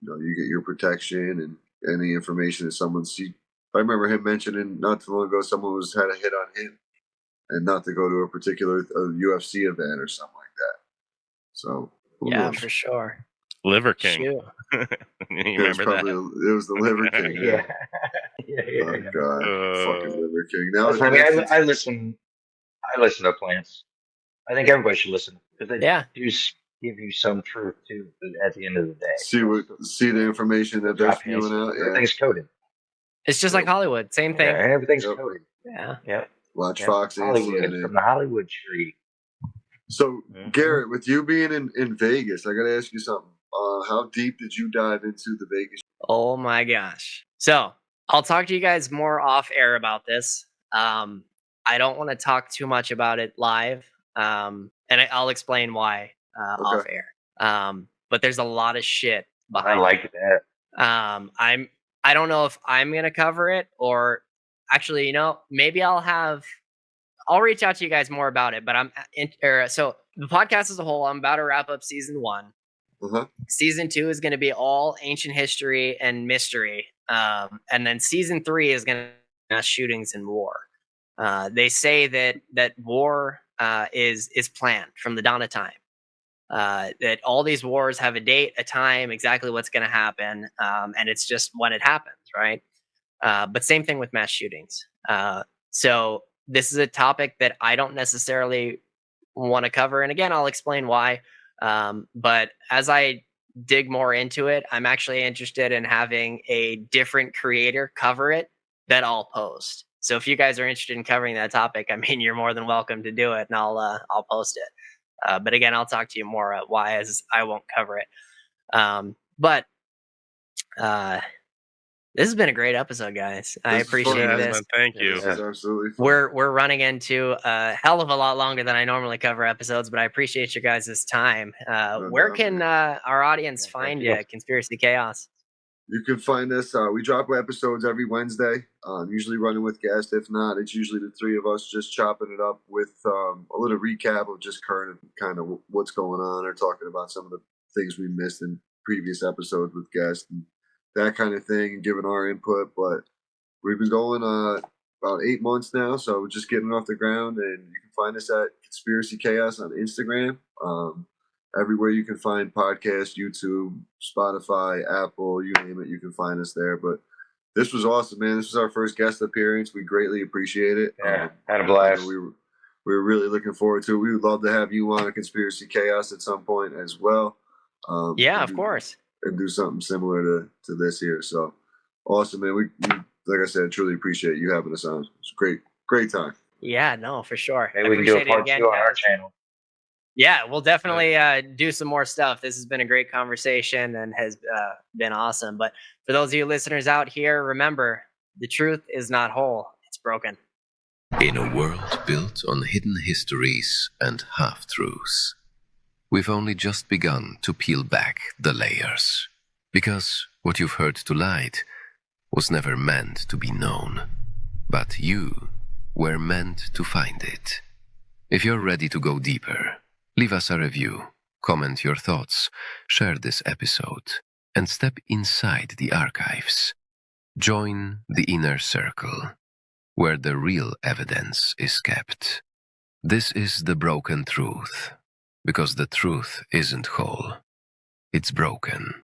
you get your protection and any information that someone sees. I remember him mentioning not too long ago someone had a hit on him, and not to go to a particular UFC event or something like that. So for sure. Liver King. You remember that? It was the Liver King. Yeah. Oh God, fucking Liver King. Now I listen to plants. I think everybody should listen because they Yeah. do give you some truth too. At the end of the day, See the information that they're spewing out. Yeah. Everything's coded. It's just like Hollywood, same thing. Yeah, everything's coded. Yeah. Yep. Watch Fox and Hollywood CNN. from the Hollywood tree. So, Garrett, with you being in Vegas, I got to ask you something. How deep did you dive into the Vegas? Oh my gosh. So I'll talk to you guys more off air about this. I don't want to talk too much about it live. And I'll explain why off air. But there's a lot of shit behind I like that. I don't know if I'm gonna cover it or actually, maybe I'll reach out to you guys more about it. But so the podcast as a whole, I'm about to wrap up season 1. Season 2 is going to be all ancient history and mystery, and then season 3 is going to be shootings and war. They say that war is planned from the dawn of time. That all these wars have a date, a time, exactly what's going to happen, and it's just when it happens, right? But same thing with mass shootings. So this is a topic that I don't necessarily want to cover, and again, I'll explain why. But as I dig more into it, I'm actually interested in having a different creator cover it that I'll post. So if you guys are interested in covering that topic, I mean, you're more than welcome to do it, and I'll post it. But again, I'll talk to you more why, as I won't cover it. But this has been a great episode, guys. I appreciate this. Thank you. This is absolutely fun. We're running into a hell of a lot longer than I normally cover episodes, but I appreciate you guys' time. Where can our audience find you, Conspiracy Chaos? You can find us. We drop episodes every Wednesday. Usually running with guests. If not, it's usually the three of us just chopping it up with a little recap of just current kind of what's going on, or talking about some of the things we missed in previous episodes with guests and that kind of thing, and giving our input. But we've been going about 8 months now, so we're just getting off the ground. And you can find us at Conspiracy Chaos on Instagram. Everywhere you can find podcasts, YouTube, Spotify, Apple, you name it, you can find us there. But this was awesome, man. This was our first guest appearance. We greatly appreciate it. Yeah, had a blast. We were really looking forward to it. We would love to have you on a Conspiracy Chaos at some point as well. Yeah, of course. And do something similar to this here. So awesome, man. We like I said, truly appreciate you having us on. It's a great time. Yeah, no, for sure. Maybe we can do a part 2 on our channel. Yeah, we'll definitely do some more stuff. This has been a great conversation and has been awesome. But for those of you listeners out here, remember, the truth is not whole, it's broken. In a world built on hidden histories and half-truths, we've only just begun to peel back the layers. Because what you've heard tonight was never meant to be known, but you were meant to find it. If you're ready to go deeper, leave us a review, comment your thoughts, share this episode, and step inside the archives. Join the inner circle, where the real evidence is kept. This is the broken truth, because the truth isn't whole, it's broken.